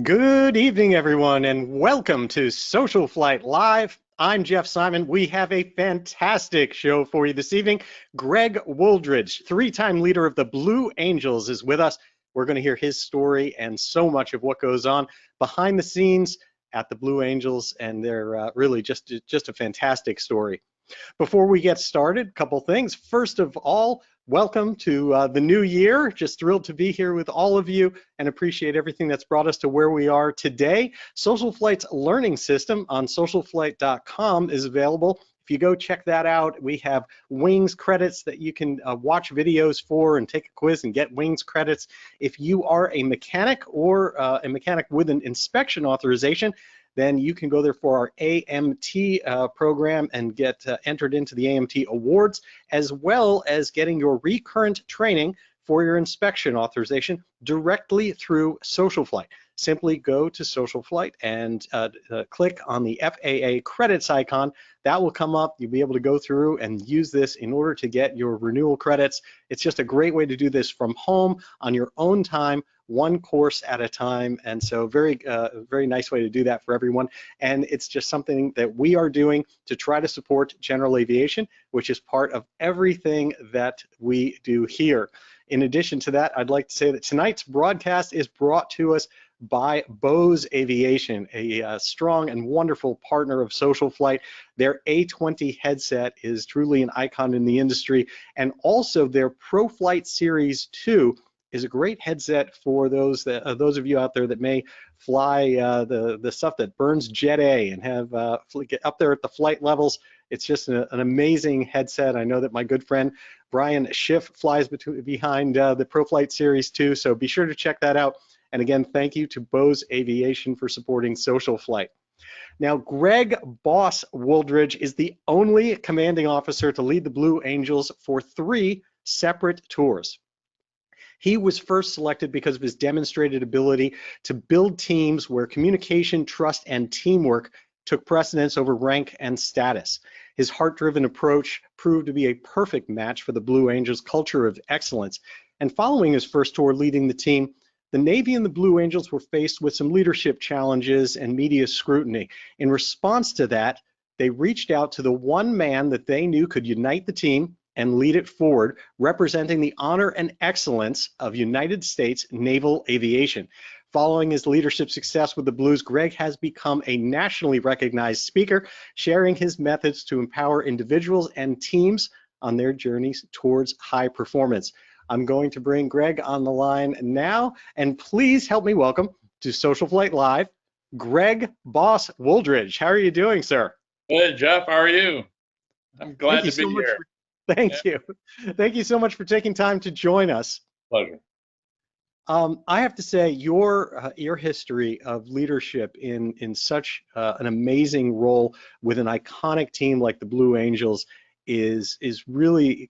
Good evening, everyone, and welcome to SocialFlight Live. I'm Jeff Simon. We have a fantastic show for you this evening. Greg Wooldridge, three-time leader of the Blue Angels, is with us. We're going to hear his story and so much of what goes on behind the scenes at the Blue Angels, and they're really just a fantastic story. Before we get started, a couple things. First of all, welcome to the new year. Just thrilled to be here with all of you and appreciate everything that's brought us to where we are today. SocialFlight's learning system on socialflight.com is available. If you go check that out, we have Wings credits that you can watch videos for and take a quiz and get Wings credits. If you are a mechanic or a mechanic with an inspection authorization, then you can go there for our AMT program and get entered into the AMT awards, as well as getting your recurrent training for your inspection authorization directly through SocialFlight. Simply go to SocialFlight and click on the FAA credits icon. That will come up. You'll be able to go through and use this in order to get your renewal credits. It's just a great way to do this from home on your own time, one course at a time, and so very nice way to do that for everyone. And it's just something that we are doing to try to support General Aviation, which is part of everything that we do here. In addition to that, I'd like to say that tonight's broadcast is brought to us by Bose Aviation, a strong and wonderful partner of SocialFlight. Their A20 headset is truly an icon in the industry, and also their ProFlight Series 2 is a great headset for those of you out there that may fly the stuff that burns Jet A and have get up there at the flight levels. It's just an amazing headset. I know that my good friend Brian Schiff flies behind the ProFlight Series 2, so be sure to check that out. And again, thank you to Bose Aviation for supporting SocialFlight. Now, Greg Boss Wooldridge is the only commanding officer to lead the Blue Angels for 3 separate tours. He was first selected because of his demonstrated ability to build teams where communication, trust, and teamwork took precedence over rank and status. His heart-driven approach proved to be a perfect match for the Blue Angels' culture of excellence. And following his first tour leading the team, the Navy and the Blue Angels were faced with some leadership challenges and media scrutiny. In response to that, they reached out to the one man that they knew could unite the team and lead it forward, representing the honor and excellence of United States Naval Aviation. Following his leadership success with the Blues, Greg has become a nationally recognized speaker, sharing his methods to empower individuals and teams on their journeys towards high performance. I'm going to bring Greg on the line now, and please help me welcome to SocialFlight Live, Greg Boss Wooldridge. How are you doing, sir? Good, Jeff. How are you? I'm glad to be here. Thank you. Thank you so much for taking time to join us. Pleasure. I have to say, your history of leadership in such an amazing role with an iconic team like the Blue Angels is really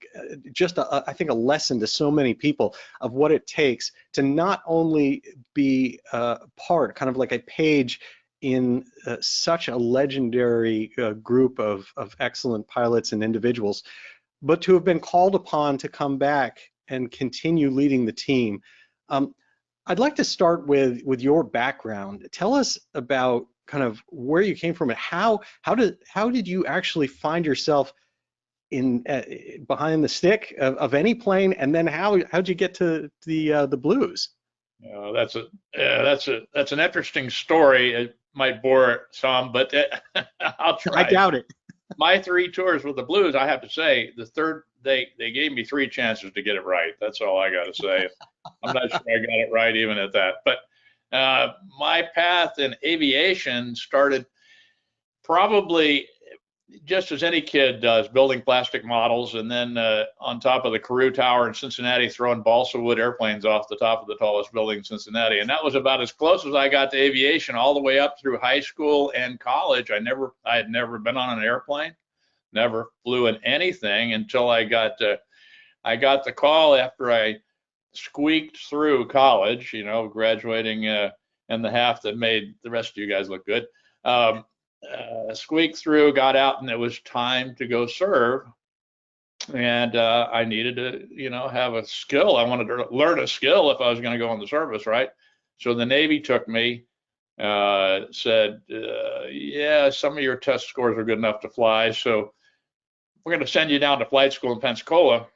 just I think a lesson to so many people of what it takes to not only be part, kind of like a page in such a legendary group of excellent pilots and individuals, but to have been called upon to come back and continue leading the team. I'd like to start with your background. Tell us about kind of where you came from and how did you actually find yourself in behind the stick of any plane, and then how'd you get to the Blues? That's an interesting story. It might bore some, but I'll try. I doubt it. My 3 tours with the Blues, I have to say, the third they gave me 3 chances to get it right. That's all I got to say. I'm not sure I got it right even at that. But my path in aviation started probably just as any kid does, building plastic models, and then on top of the Carew Tower in Cincinnati, throwing balsa wood airplanes off the top of the tallest building in Cincinnati. And that was about as close as I got to aviation, all the way up through high school and college. I had never been on an airplane, never flew in anything until I got the call after I squeaked through college, graduating in the half that made the rest of you guys look good. Squeaked through, got out, and it was time to go serve. And I needed to, have a skill. I wanted to learn a skill if I was going to go in the service, right? So the Navy took me said, yeah, some of your test scores are good enough to fly, so we're going to send you down to flight school in Pensacola.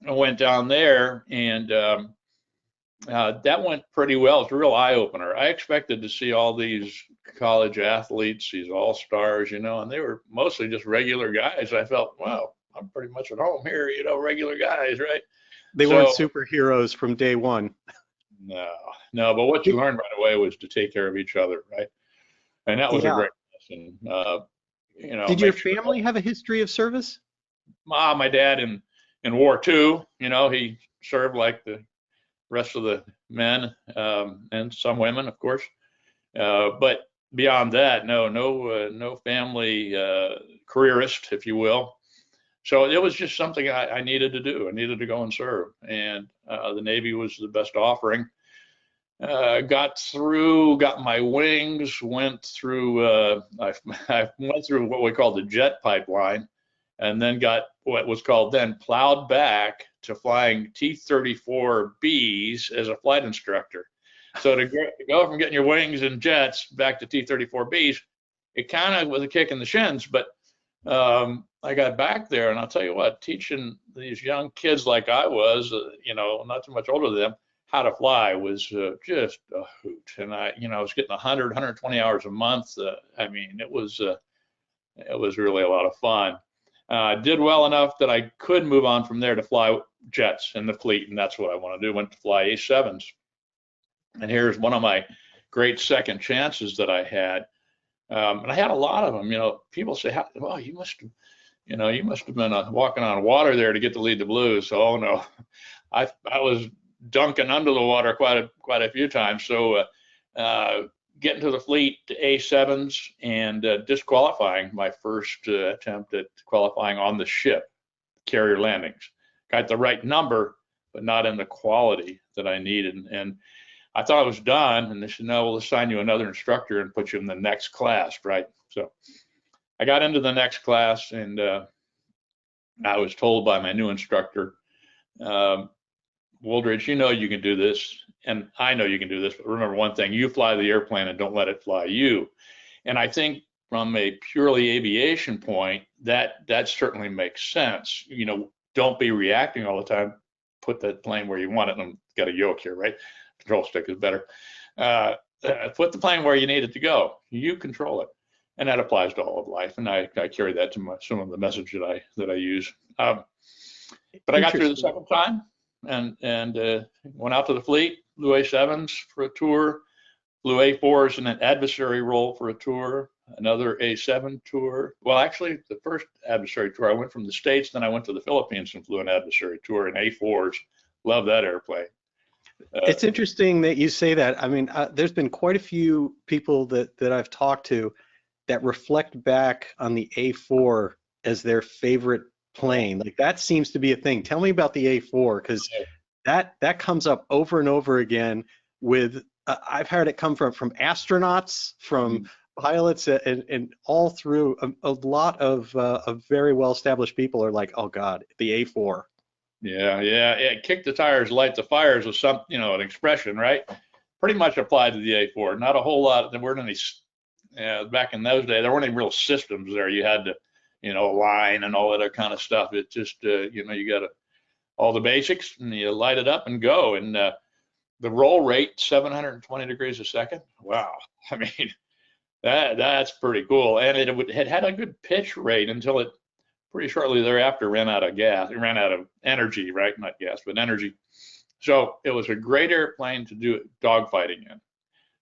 I went down there, and that went pretty well. It's a real eye opener. I expected to see all these college athletes, these all-stars, and they were mostly just regular guys. I felt, wow, I'm pretty much at home here, regular guys, right? They weren't superheroes from day one. No, but what you learned right away was to take care of each other, right? And that was a great lesson. Did your family have a history of service? My dad in War II, he served like the rest of the men, and some women, of course. But beyond that, no family careerist, if you will. So it was just something I needed to do. I needed to go and serve, and the Navy was the best offering. Got my wings, went through. I went through what we call the jet pipeline, and then got what was called then plowed back to flying T-34Bs as a flight instructor. So to go from getting your wings in jets back to T-34Bs, it kind of was a kick in the shins, but I got back there, and I'll tell you what, teaching these young kids like I was, not too much older than them, how to fly was just a hoot. And I was getting 100, 120 hours a month. It was really a lot of fun. Did well enough that I could move on from there to fly jets in the fleet, and that's what I want to do. Went to fly A7s. And here's one of my great second chances that I had. And I had a lot of them. People say, "Well, you must have been walking on water there to get to lead the Blues." So, oh no, I was dunking under the water quite a few times. So, getting to the fleet to A7s and disqualifying my first attempt at qualifying on the ship, carrier landings. Got the right number, but not in the quality that I needed. And I thought I was done, and they said, no, we'll assign you another instructor and put you in the next class, right? So I got into the next class, and I was told by my new instructor, Wooldridge, you can do this, and I know you can do this, but remember one thing, you fly the airplane and don't let it fly you. And I think from a purely aviation point, that certainly makes sense. Don't be reacting all the time. Put that plane where you want it. And I've got a yoke here, right? Control stick is better. Put the plane where you need it to go. You control it. And that applies to all of life. And I carry that to some of the message that I use. But I got through the second time and went out to the fleet, flew A7s for a tour, flew A4s in an adversary role for a tour, another A7 tour. Well, actually, the first adversary tour, I went from the States, then I went to the Philippines and flew an adversary tour in A4s. Love that airplane. It's interesting that you say that. There's been quite a few people that I've talked to that reflect back on the A4 as their favorite plane. Like that seems to be a thing. Tell me about the A4, because that comes up over and over again with, I've heard it come from astronauts, from pilots, and all through a lot of very well-established people are like, oh God, the A4. Yeah. Kick the tires, light the fires was some, an expression, right? Pretty much applied to the A4. Not a whole lot. There weren't any, back in those days, there weren't any real systems there. You had to, line and all that other kind of stuff. It just, you got all the basics and you light it up and go. And the roll rate, 720 degrees a second. Wow. That's pretty cool. And it had a good pitch rate until it pretty shortly thereafter ran out of gas. It ran out of energy, right? Not gas, but energy. So it was a great airplane to do dogfighting in,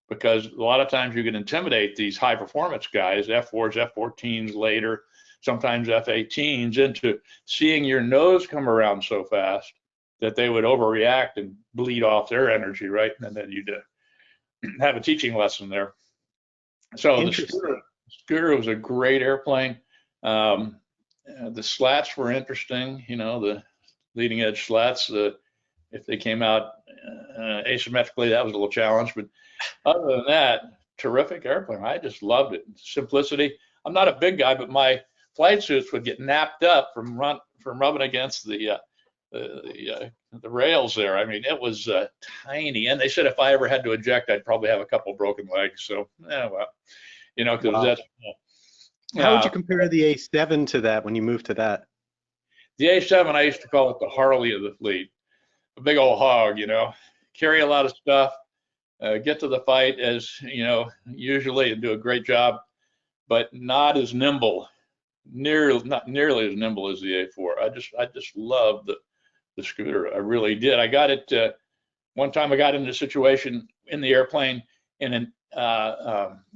because a lot of times you can intimidate these high performance guys, F4s, F-14s later, sometimes F-18s, into seeing your nose come around so fast that they would overreact and bleed off their energy, right? And then you'd have a teaching lesson there. So the Scooter was a great airplane. The slats were interesting, the leading edge slats. If they came out asymmetrically, that was a little challenge. But other than that, terrific airplane. I just loved it. Simplicity. I'm not a big guy, but my flight suits would get napped up from rubbing against the the rails there. I mean, it was tiny. And they said if I ever had to eject, I'd probably have a couple broken legs. So, yeah, well, you know, because Wow. that's How would you compare the A7 to that when you moved to that? the A7. I used to call it the Harley of the fleet, a big old hog. You know, carry a lot of stuff, get to the fight as you know, usually and do a great job, but not as nimble, not nearly as nimble as the A4. I just love the scooter. I really did. I got it one time. I got into a situation in the airplane in an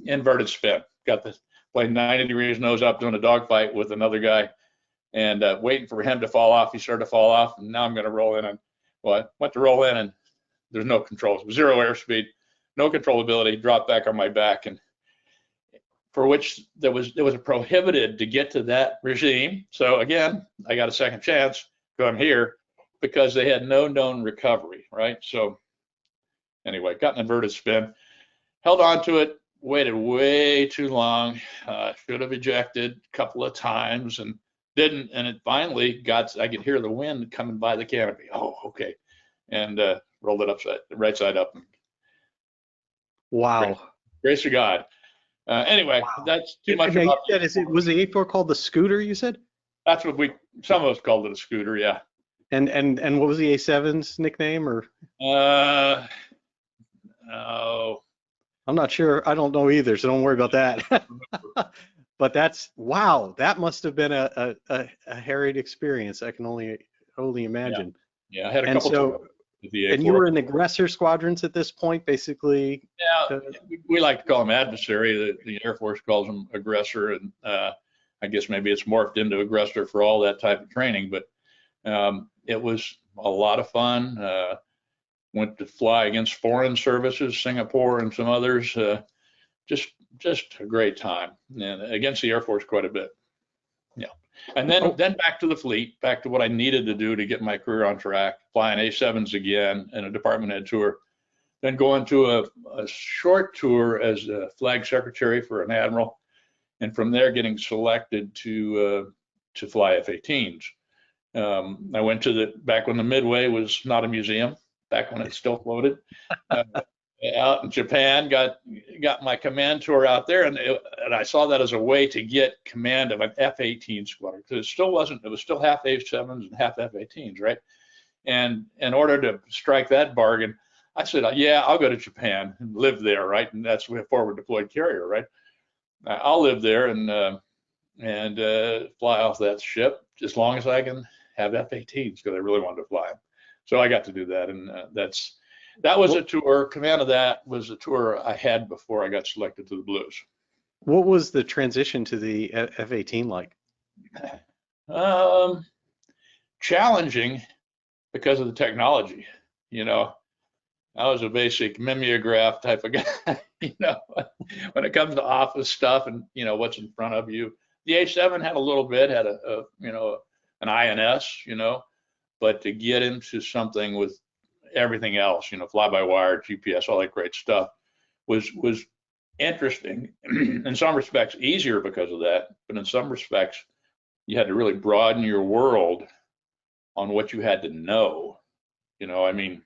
inverted spin. Got the plane 90 degrees nose up doing a dogfight with another guy, and waiting for him to fall off. He started to fall off, and now I'm going to roll in. And well, I went to roll in, and there's no controls, zero airspeed, no controllability. Dropped back on my back, and for which there was prohibited to get to that regime. So again, I got a second chance. I'm here because they had no known recovery, right? So anyway, got an inverted spin, held on to it, waited way too long, should have ejected a couple of times and didn't. And it finally got, I could hear the wind coming by the canopy. Oh, okay. And rolled it right side up. Wow. Grace of God. Anyway, wow. That's too much about it. Was the A4 called the scooter, you said? That's what some of us called it, a scooter, yeah. And what was the A7's nickname, or? Oh. I'm not sure. I don't know either, so don't worry about that. But that's, wow, that must have been a harried experience. I can only imagine. Yeah, I had a couple. And you were in aggressor squadrons at this point, basically? Yeah, we like to call them adversary. The Air Force calls them aggressor, and I guess maybe it's morphed into aggressor for all that type of training. But it was a lot of fun. Went to fly against foreign services, Singapore and some others. Just a great time, and against the Air Force quite a bit. Yeah, and then back to the fleet, back to what I needed to do to get my career on track, flying A7s again and a department head tour, then going to a short tour as a flag secretary for an admiral, and from there getting selected to fly F-18s. I went to back when the Midway was not a museum, back when it still floated. Out in Japan, got my command tour out there, and I saw that as a way to get command of an F-18 squadron, because it was still half A-7s and half F-18s, right? And in order to strike that bargain, I said, yeah, I'll go to Japan and live there, right? And that's a forward deployed carrier, right? I'll live there and fly off that ship as long as I can have F-18s, because I really wanted to fly them. So I got to do that, and that was a tour. Command of that was a tour I had before I got selected to the Blues. What was the transition to the F-18 like? Challenging because of the technology. You know, I was a basic mimeograph type of guy. You know, when it comes to office stuff and you know what's in front of you. The A7 had a little bit, had an INS, you know, but to get into something with everything else, you know, fly-by-wire, GPS, all that great stuff, was interesting. In some respects, easier because of that, but in some respects, you had to really broaden your world on what you had to know. You know, I mean,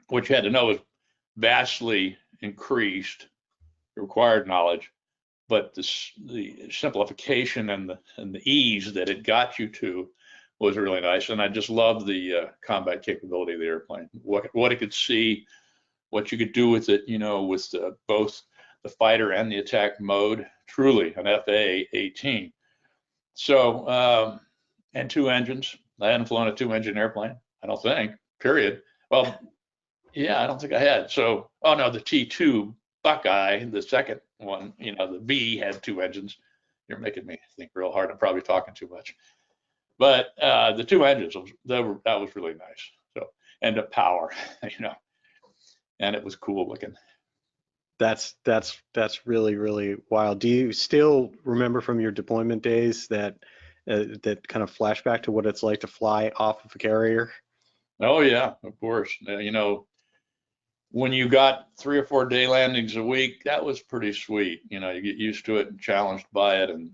what you had to know was vastly increased, required knowledge, but the simplification and the ease that it got you to was really nice. And I just loved the combat capability of the airplane, what it could see, what you could do with it, you know, with both the fighter and the attack mode. Truly an FA-18. So, and two engines. I hadn't flown a two-engine airplane, I don't think, period. Well, yeah, I don't think I had. So, oh no, the T2 Buckeye, the second one, you know, the B had two engines. You're making me think real hard. I'm probably talking too much. But the two engines, that was really nice. So, and the power, you know, and it was cool looking. That's really, really wild. Do you still remember from your deployment days that kind of flashback to what it's like to fly off of a carrier? Oh yeah, of course. You know, when you got 3 or 4 day landings a week, that was pretty sweet. You know, you get used to it and challenged by it, and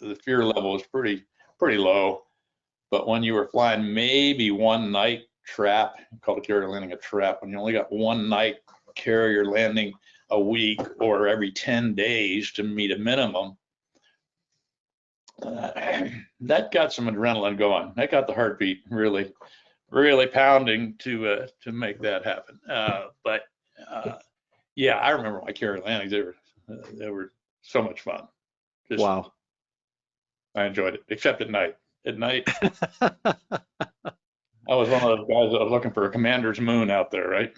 the fear level was pretty low. But when you were flying maybe one night trap, called a carrier landing a trap, when you only got one night carrier landing a week or every 10 days to meet a minimum. That got some adrenaline going. That got the heartbeat really, really pounding to make that happen. But yeah, I remember my carrier landings. They were so much fun. Just, wow. I enjoyed it, except at night. At night, I was one of those guys that was looking for a commander's moon out there, right?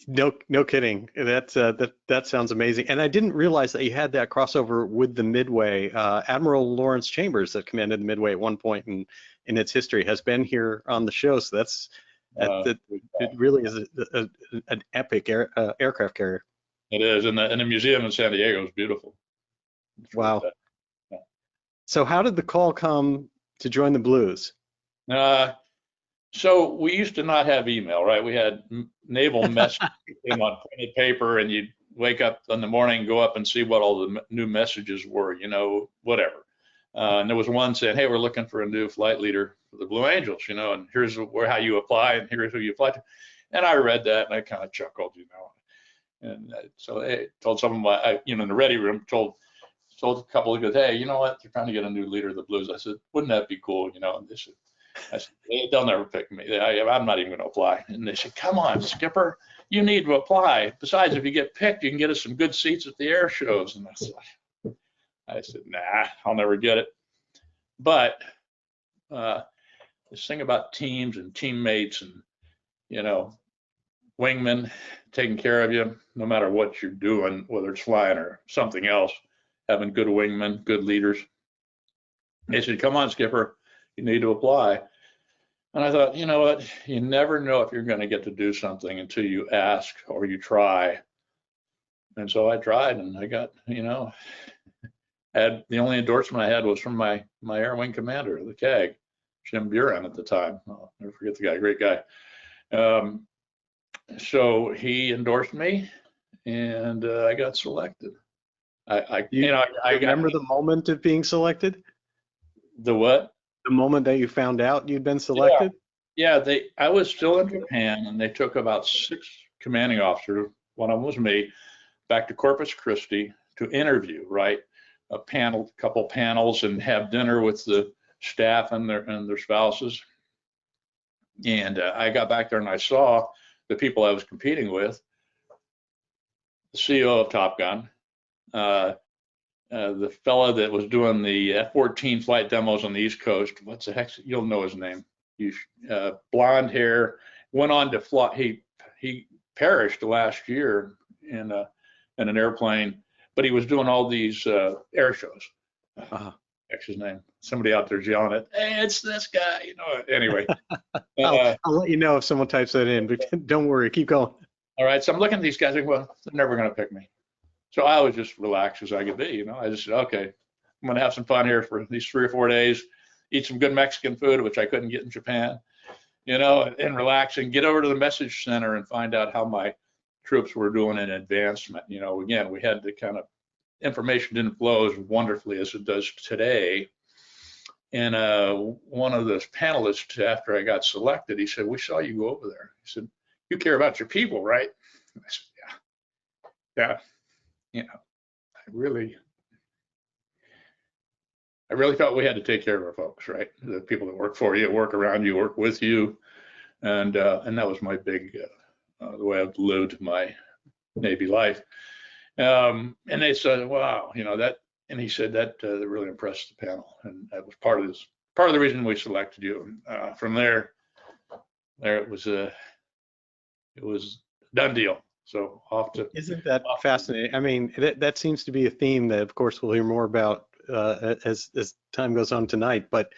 No kidding. That sounds amazing. And I didn't realize that you had that crossover with the Midway. Admiral Lawrence Chambers, that commanded the Midway at one point in its history, has been here on the show. So it really is an epic aircraft carrier. It is, and the museum in San Diego is beautiful. Wow. Yeah. So how did the call come to join the Blues? So we used to not have email, right? We had naval messages on printed paper, and you'd wake up in the morning, go up and see what all the new messages were, you know, whatever. And there was one saying, hey, we're looking for a new flight leader for the Blue Angels, you know, and here's how you apply, and here's who you apply to. And I read that, and I kind of chuckled, you know. And so I told some of my, you know, in the ready room, told a couple of guys, hey, you know what, they're trying to get a new leader of the Blues. I said, wouldn't that be cool, you know? And they said, they'll never pick me. I'm not even going to apply. And they said, come on, Skipper, you need to apply. Besides, if you get picked, you can get us some good seats at the air shows. And I said, nah, I'll never get it. But this thing about teams and teammates and, you know, wingmen taking care of you, no matter what you're doing, whether it's flying or something else, having good wingmen, good leaders. They said, come on, Skipper, you need to apply. And I thought, you know what, you never know if you're going to get to do something until you ask or you try. And so I tried, and I got, you know, the only endorsement I had was from my air wing commander, the CAG, Jim Buren at the time. I'll never forget the guy, great guy. So he endorsed me, and I got selected. I remember the moment of being selected? The what? The moment that you found out you'd been selected? Yeah, I was still in Japan, and they took about 6 commanding officers, one of them was me, back to Corpus Christi to interview, right? A couple panels, and have dinner with the staff and their spouses. And I got back there, and I saw the people I was competing with, the CEO of Top Gun, the fella that was doing the F-14 flight demos on the East Coast. What's the heck? You'll know his name. Blonde hair, went on to fly. He perished last year in an airplane, but he was doing all these air shows. What's his name? Somebody out there's yelling it. Hey, it's this guy. You know. Anyway, I'll let you know if someone types that in. But don't worry, keep going. All right. So I'm looking at these guys. Like, well, they're never going to pick me. So I was just relaxed as I could be, you know. I just said, okay, I'm going to have some fun here for these 3 or 4 days, eat some good Mexican food, which I couldn't get in Japan, you know, and relax and get over to the message center and find out how my troops were doing in advancement. You know, again, we had the kind of information didn't flow as wonderfully as it does today. And one of those panelists, after I got selected, he said, we saw you go over there. He said, you care about your people, right? I said, yeah. You know, I really felt we had to take care of our folks, right? The people that work for you, work around you, work with you, and that was my big the way I've lived my Navy life. And they said, "Wow, you know that," and he said that really impressed the panel, and that was part of the reason we selected you. From there it was a done deal. So off to. Isn't that fascinating? I mean, that seems to be a theme that, of course, we'll hear more about as time goes on tonight. But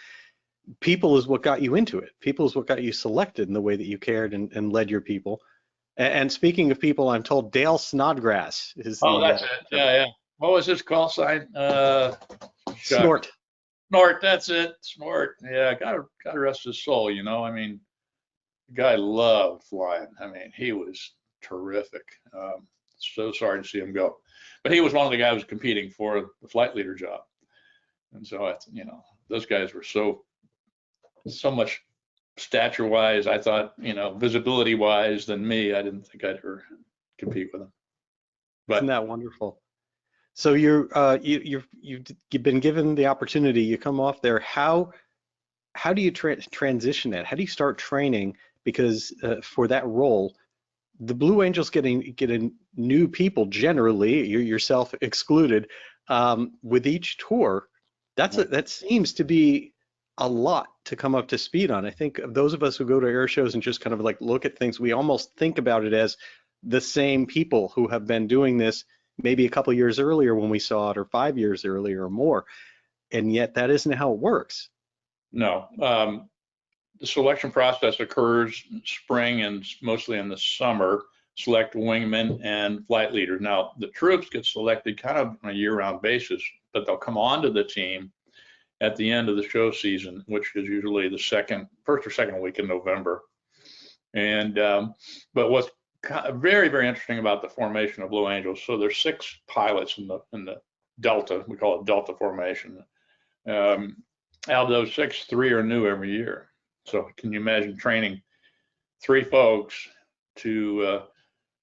people is what got you into it. People is what got you selected in the way that you cared and led your people. And speaking of people, I'm told Dale Snodgrass is. That's it. Yeah. What was his call sign? Snort. Snort. That's it. Snort. Yeah. Gotta rest his soul. You know. I mean, the guy loved flying. I mean, he was terrific. So sorry to see him go, but he was one of the guys who was competing for the flight leader job, and so you know, those guys were so much stature-wise, I thought, visibility-wise than me, I didn't think I'd ever compete with him. But Isn't that wonderful? So you've been given the opportunity. You come off there. How do you transition that? How do you start training? Because for that role, the Blue Angels getting new people generally, yourself excluded, with each tour. That seems to be a lot to come up to speed on. I think of those of us who go to air shows and just kind of like look at things, we almost think about it as the same people who have been doing this maybe a couple years earlier when we saw it, or 5 years earlier or more, and yet that isn't how it works. no, the selection process occurs spring and mostly in the summer. Select wingmen and flight leaders. Now, the troops get selected kind of on a year-round basis, but they'll come onto the team at the end of the show season, which is usually the first or second week in November. And but what's very, very interesting about the formation of Blue Angels, so there's 6 pilots in the Delta. We call it Delta formation. Out of those 6, 3 are new every year. So can you imagine training 3 folks to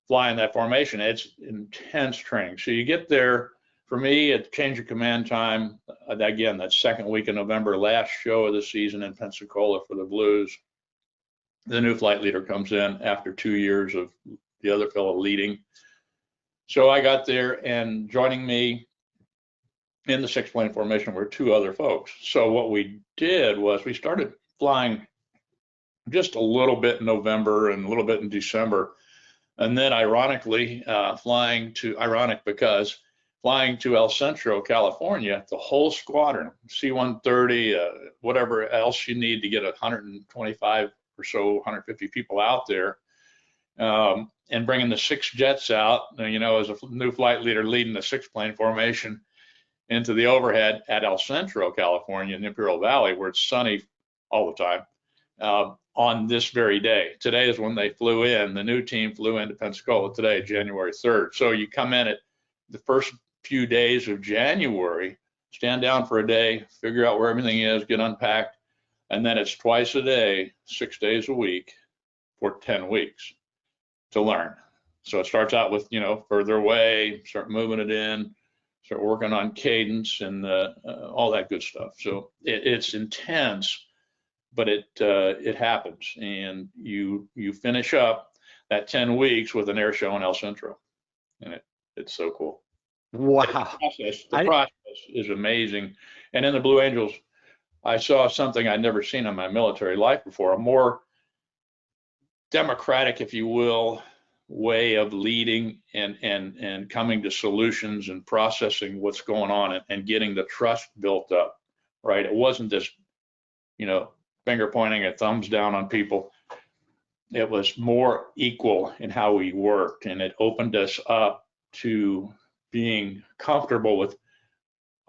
fly in that formation? It's intense training. So you get there. For me, at change of command time, again, that second week in November, last show of the season in Pensacola for the Blues, the new flight leader comes in after 2 years of the other fellow leading. So I got there, and joining me in the 6-plane formation were 2 other folks. So what we did was we started flying just a little bit in November and a little bit in December. And then ironically, flying to El Centro, California, the whole squadron, C-130, whatever else you need to get 125 or so, 150 people out there, and bringing the 6 jets out, as a new flight leader leading the 6-plane formation into the overhead at El Centro, California, in the Imperial Valley, where it's sunny all the time, on this very day. Today is when they flew in. The new team flew into Pensacola today, January 3rd. So you come in at the first few days of January, stand down for a day, figure out where everything is, get unpacked, and then it's twice a day, 6 days a week for 10 weeks to learn. So it starts out with, further away, start moving it in, start working on cadence and all that good stuff. So it's intense, but it happens, and you finish up that 10 weeks with an air show in El Centro, and it's so cool. Wow. The process is amazing. And in the Blue Angels, I saw something I'd never seen in my military life before, a more democratic, if you will, way of leading and coming to solutions and processing what's going on and getting the trust built up, right? It wasn't this, finger pointing and thumbs down on people. It was more equal in how we worked, and it opened us up to being comfortable with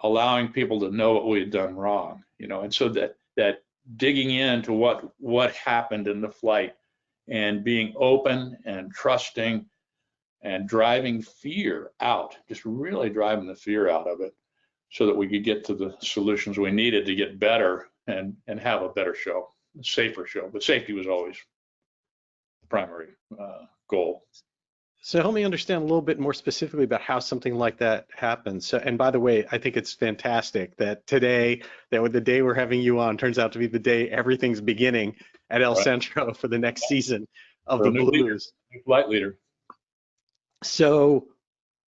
allowing people to know what we had done wrong, and so that digging into what happened in the flight and being open and trusting and driving fear out, just really driving the fear out of it so that we could get to the solutions we needed to get better and have a better show, a safer show. But safety was always the primary goal. So help me understand a little bit more specifically about how something like that happens. So, and by the way, I think it's fantastic that today, that the day we're having you on turns out to be the day everything's beginning at El Centro for the next season of the Blues. New flight leader. So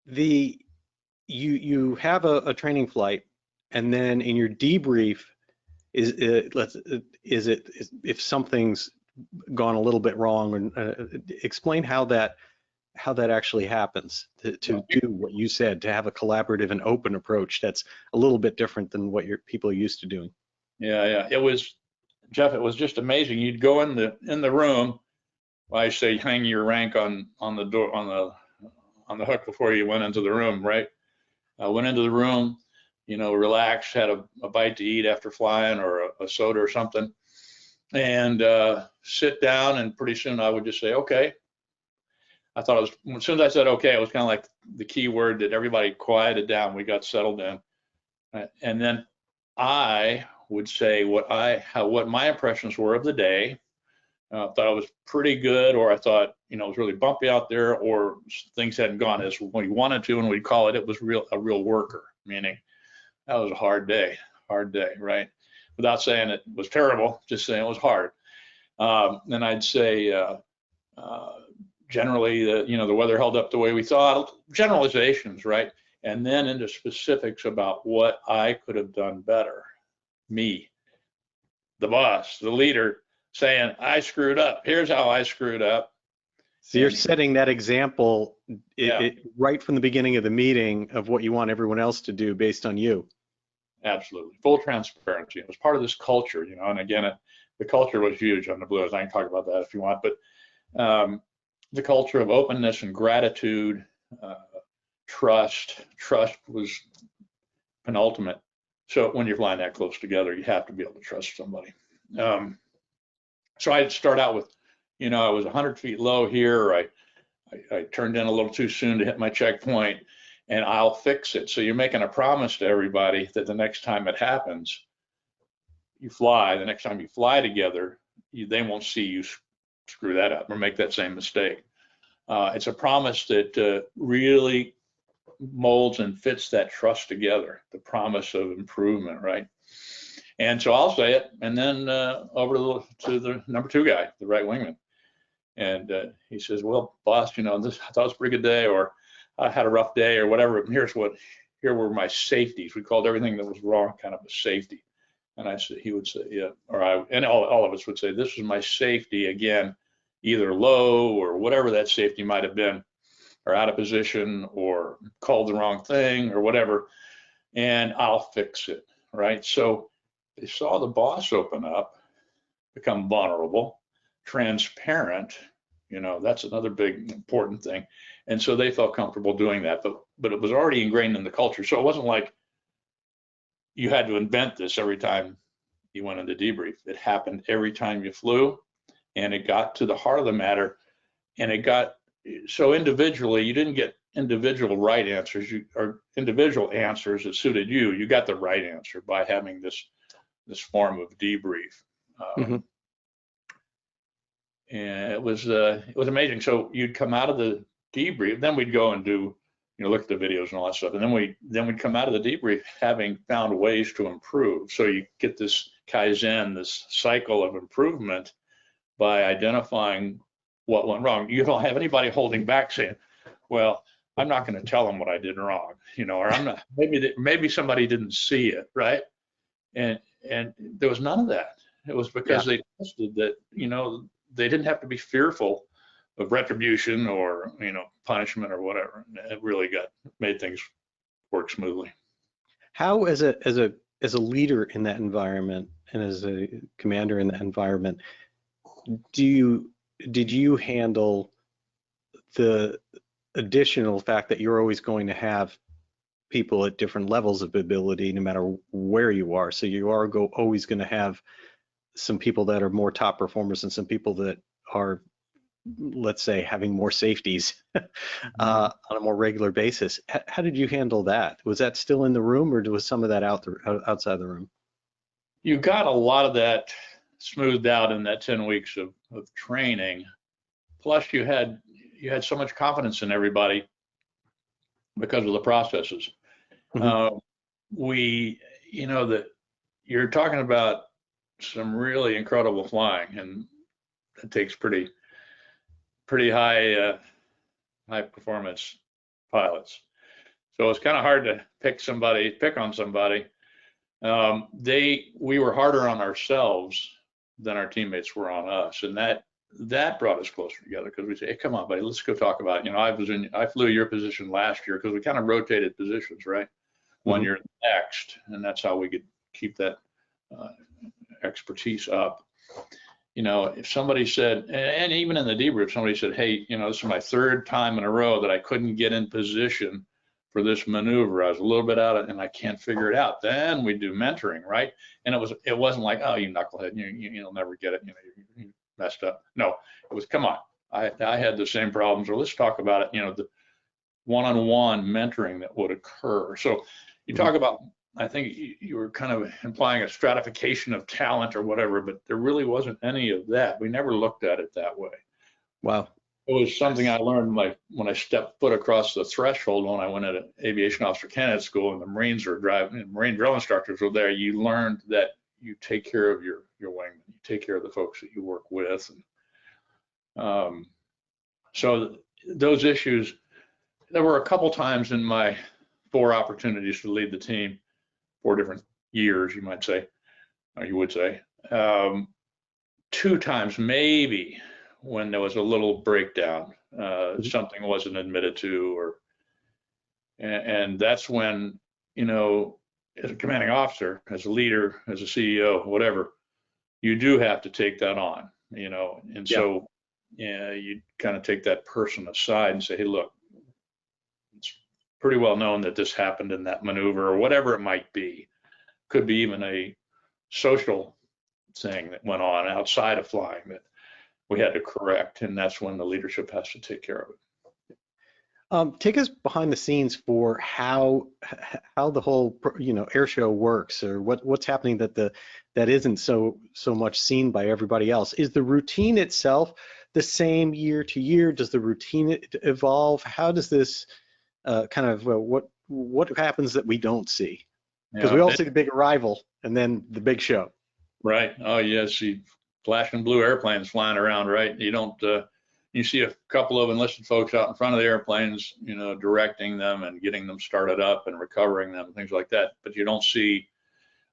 you have a training flight, and then in your debrief, if something's gone a little bit wrong, explain how that actually happens to do what you said, to have a collaborative and open approach that's a little bit different than what your people are used to doing. Yeah. It was, Jeff, it was just amazing. You'd go in the room. Well, I say hang your rank on the door, on the hook before you went into the room, right? I went into the room, relaxed, had a bite to eat after flying, or a soda or something, and sit down, and pretty soon I would just say, okay. I thought as soon as I said okay, it was kind of like the key word that everybody quieted down. We got settled in. And then I would say what my impressions were of the day. Thought I was pretty good, or I thought, it was really bumpy out there, or things hadn't gone as we wanted to, and we'd call it was a real worker, meaning that was a hard day, right? Without saying it was terrible, just saying it was hard. And I'd say generally, the weather held up the way we thought. Generalizations, right? And then into specifics about what I could have done better. Me, the boss, the leader, saying, I screwed up. Here's how I screwed up. So you're setting that example right from the beginning of the meeting of what you want everyone else to do based on you. Absolutely. Full transparency. It was part of this culture, and again, the culture was huge on the Blues. I can talk about that if you want, but the culture of openness and gratitude, trust was penultimate. So when you're flying that close together, you have to be able to trust somebody. So I'd start out with, I was 100 feet low here. I turned in a little too soon to hit my checkpoint, and I'll fix it. So you're making a promise to everybody that the next time it happens, the next time you fly together, they won't see you screw that up or make that same mistake. It's a promise that really molds and fits that trust together, the promise of improvement, right? And so I'll say it, and then over to the number 2 guy, the right wingman. And he says, well, boss, I thought it was a pretty good day, or I had a rough day, or whatever. Here were my safeties. We called everything that was wrong kind of a safety. And he would say, yeah, and all of us would say, this was my safety, again, either low or whatever that safety might have been, or out of position, or called the wrong thing, or whatever, and I'll fix it, right? So they saw the boss open up, become vulnerable, transparent, that's another big important thing. And so they felt comfortable doing that, but it was already ingrained in the culture. So it wasn't like you had to invent this every time you went into debrief. It happened every time you flew, and it got to the heart of the matter. And it got so individually, you didn't get individual right answers, or individual answers that suited you. You got the right answer by having this form of debrief. And it was amazing. So you'd come out of the debrief, then we'd go and do, look at the videos and all that stuff, and then we'd come out of the debrief having found ways to improve. So you get this Kaizen, this cycle of improvement, by identifying what went wrong. You don't have anybody holding back saying, well, I'm not going to tell them what I did wrong, or I'm not, maybe somebody didn't see it, right? And there was none of that. It was because they trusted that, they didn't have to be fearful of retribution or, punishment or whatever. It really made things work smoothly. How, as a leader in that environment and as a commander in that environment, did you handle the additional fact that you're always going to have people at different levels of ability no matter where you are? So you are always going to have some people that are more top performers and some people that are, let's say, having more safeties on a more regular basis. How did you handle that? Was that still in the room, or was some of that outside the room? You got a lot of that smoothed out in that 10 weeks of training. Plus you had so much confidence in everybody because of the processes. That you're talking about some really incredible flying, and it takes pretty high performance pilots. So it's kind of hard to pick on somebody. We were harder on ourselves than our teammates were on us, and that brought us closer together, because we say, hey, come on, buddy, let's go talk about it. I flew your position last year, because we kind of rotated positions, right? One year next, and that's how we could keep that expertise up. If somebody said, and even in the debrief, somebody said, hey, this is my 3rd time in a row that I couldn't get in position for this maneuver. I was a little bit out of it and I can't figure it out. Then we do mentoring, right? And it wasn't like, oh, you knucklehead, you'll never get it, you messed up. No, it was, come on, I had the same problems, or let's talk about it, the one-on-one mentoring that would occur. So you talk about I think you were kind of implying a stratification of talent or whatever, but there really wasn't any of that. We never looked at it that way. Wow. It was something I learned when I stepped foot across the threshold when I went at aviation officer candidate school and the Marines were driving, and Marine drill instructors were there. You learned that you take care of your wingmen, you take care of the folks that you work with. And so those issues, there were a couple times in my 4 opportunities to lead the team, 4 different years, you might say, or you would say, 2 times maybe when there was a little breakdown, something wasn't admitted to, and that's when, as a commanding officer, as a leader, as a CEO, whatever, you do have to take that on, and so you kind of take that person aside and say, hey, look, it's pretty well known that this happened in that maneuver or whatever it might be. Could be even a social thing that went on outside of flying that we had to correct, and that's when the leadership has to take care of it. Take us behind the scenes for how the whole air show works, or what's happening that isn't so much seen by everybody else. Is the routine itself the same year to year? Does the routine evolve? How does this what happens that we don't see? Because we all see the big arrival and then the big show. Right. Oh yes, see flashing blue airplanes flying around. Right. You don't. You see a couple of enlisted folks out in front of the airplanes, directing them and getting them started up and recovering them, things like that. But you don't see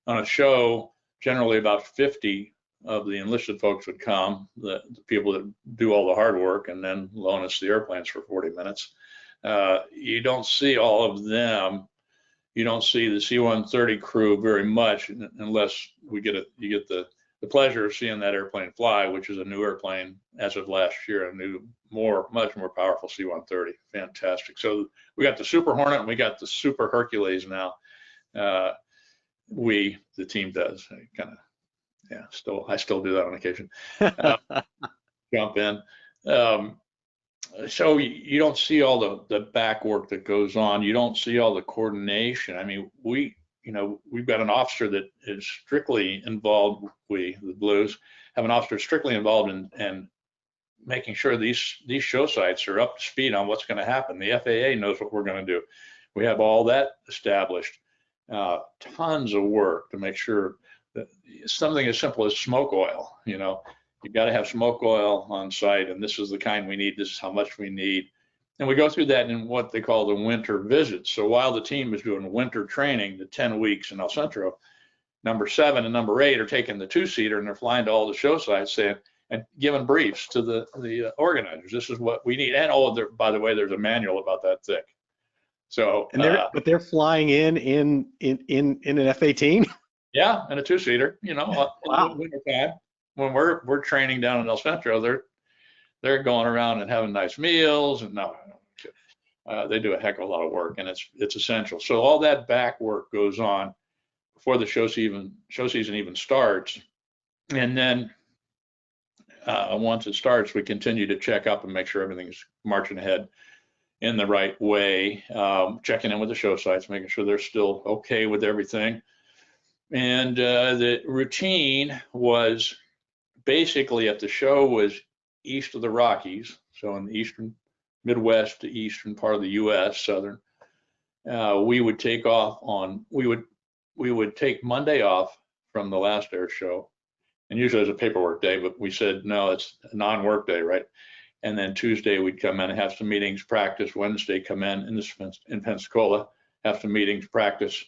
on a show, generally about 50 of the enlisted folks would come, the people that do all the hard work and then loan us the airplanes for 40 minutes. You don't see all of them. You don't see the C-130 crew very much unless you get the pleasure of seeing that airplane fly, which is a new airplane as of last year, a new, much more powerful C-130. Fantastic. So we got the Super Hornet and we got the Super Hercules now. The team does. I still do that on occasion. Jump in. So you don't see all the back work that goes on. You don't see all the coordination. I mean, we've got an officer that is strictly involved. The Blues have an officer strictly involved in making sure these show sites are up to speed on what's going to happen. The FAA knows what we're going to do. We have all that established. Tons of work to make sure that something as simple as smoke oil, you've got to have smoke oil on site, and this is the kind we need, this is how much we need. And we go through that in what they call the winter visits. So while the team is doing winter training, the 10 weeks in El Centro, number 7 and number 8 are taking the 2-seater and they're flying to all the show sites and giving briefs to the organizers. This is what we need. And by the way, there's a manual about that thick. So, but they're flying in an F-18. Yeah, in a 2-seater. Wow. In the wintertime when we're training down in El Centro, they're going around and having nice meals, and they do a heck of a lot of work, and it's essential. So all that back work goes on before the show season even starts, and then once it starts, we continue to check up and make sure everything's marching ahead in the right way, checking in with the show sites, making sure they're still okay with everything. And the routine was basically, if the show was east of the Rockies, so in the eastern Midwest to eastern part of the U.S., southern, we would take Monday off from the last air show, and usually it's a paperwork day, but we said no, it's a non-work day, right? And then Tuesday we'd come in and have some meetings, practice. Wednesday come in Pensacola, have some meetings, practice.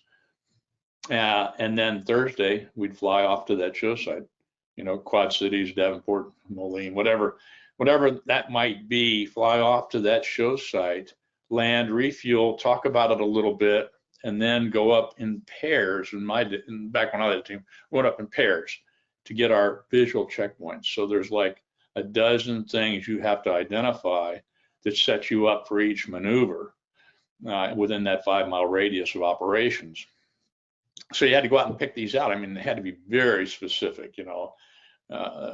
And then Thursday we'd fly off to that show site, Quad Cities, Davenport, Moline, whatever that might be. Fly off to that show site, land, refuel, talk about it a little bit, and then go up in pairs. Back when I led the team, we went up in pairs to get our visual checkpoints. So there's like a dozen things you have to identify that set you up for each maneuver within that 5-mile radius of operations. So you had to go out and pick these out. I mean, they had to be very specific,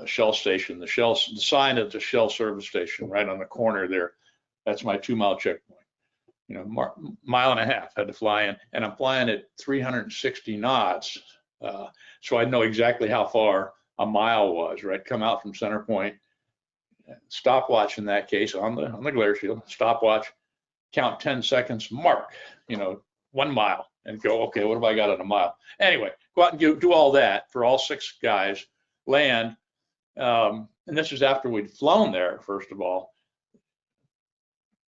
Shell station, the sign at the Shell service station right on the corner there. That's my 2-mile checkpoint. mile and a half had to fly in, and I'm flying at 360 knots. So I know exactly how far a mile was, right? Come out from center point, stopwatch in that case on the glare shield, stopwatch, count 10 seconds, mark, 1 mile, and go, okay, what have I got in a mile? Anyway, go out and do all that for all 6 guys, land. And this is after we'd flown there, first of all.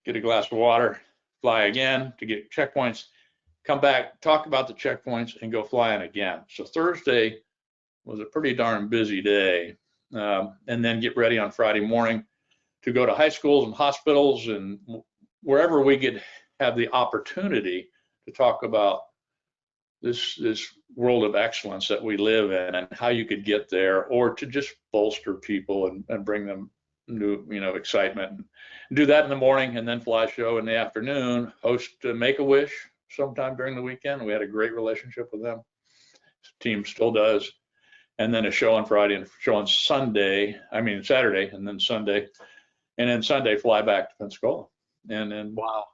Get a glass of water, fly again to get checkpoints, come back, talk about the checkpoints, and go flying again. So Thursday was a pretty darn busy day. And then get ready on Friday morning to go to high schools and hospitals and wherever we could have the opportunity to talk about this world of excellence that we live in and how you could get there, or to just bolster people and bring them new, excitement. Do that in the morning, and then fly a show in the afternoon, host Make-A-Wish sometime during the weekend. We had a great relationship with them. The team still does. And then a show on Friday and a show on Saturday, and then Sunday. And then Sunday, fly back to Pensacola. And then, wow.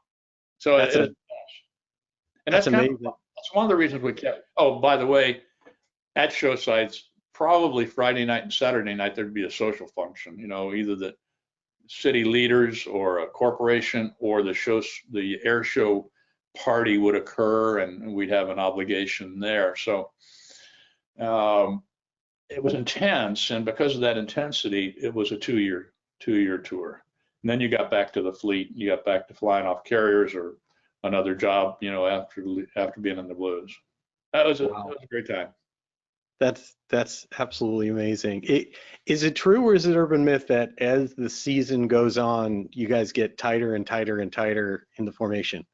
So that's amazing. That's one of the reasons we kept. Oh, by the way, at show sites, probably Friday night and Saturday night, there'd be a social function, either the city leaders or a corporation or the air show party would occur, and we'd have an obligation there. So it was intense, and because of that intensity, it was a two-year tour. And then you got back to the fleet, you got back to flying off carriers or another job, after being in the Blues. That was a great time. That's absolutely amazing. Is it true, or is it urban myth that as the season goes on, you guys get tighter and tighter and tighter in the formation?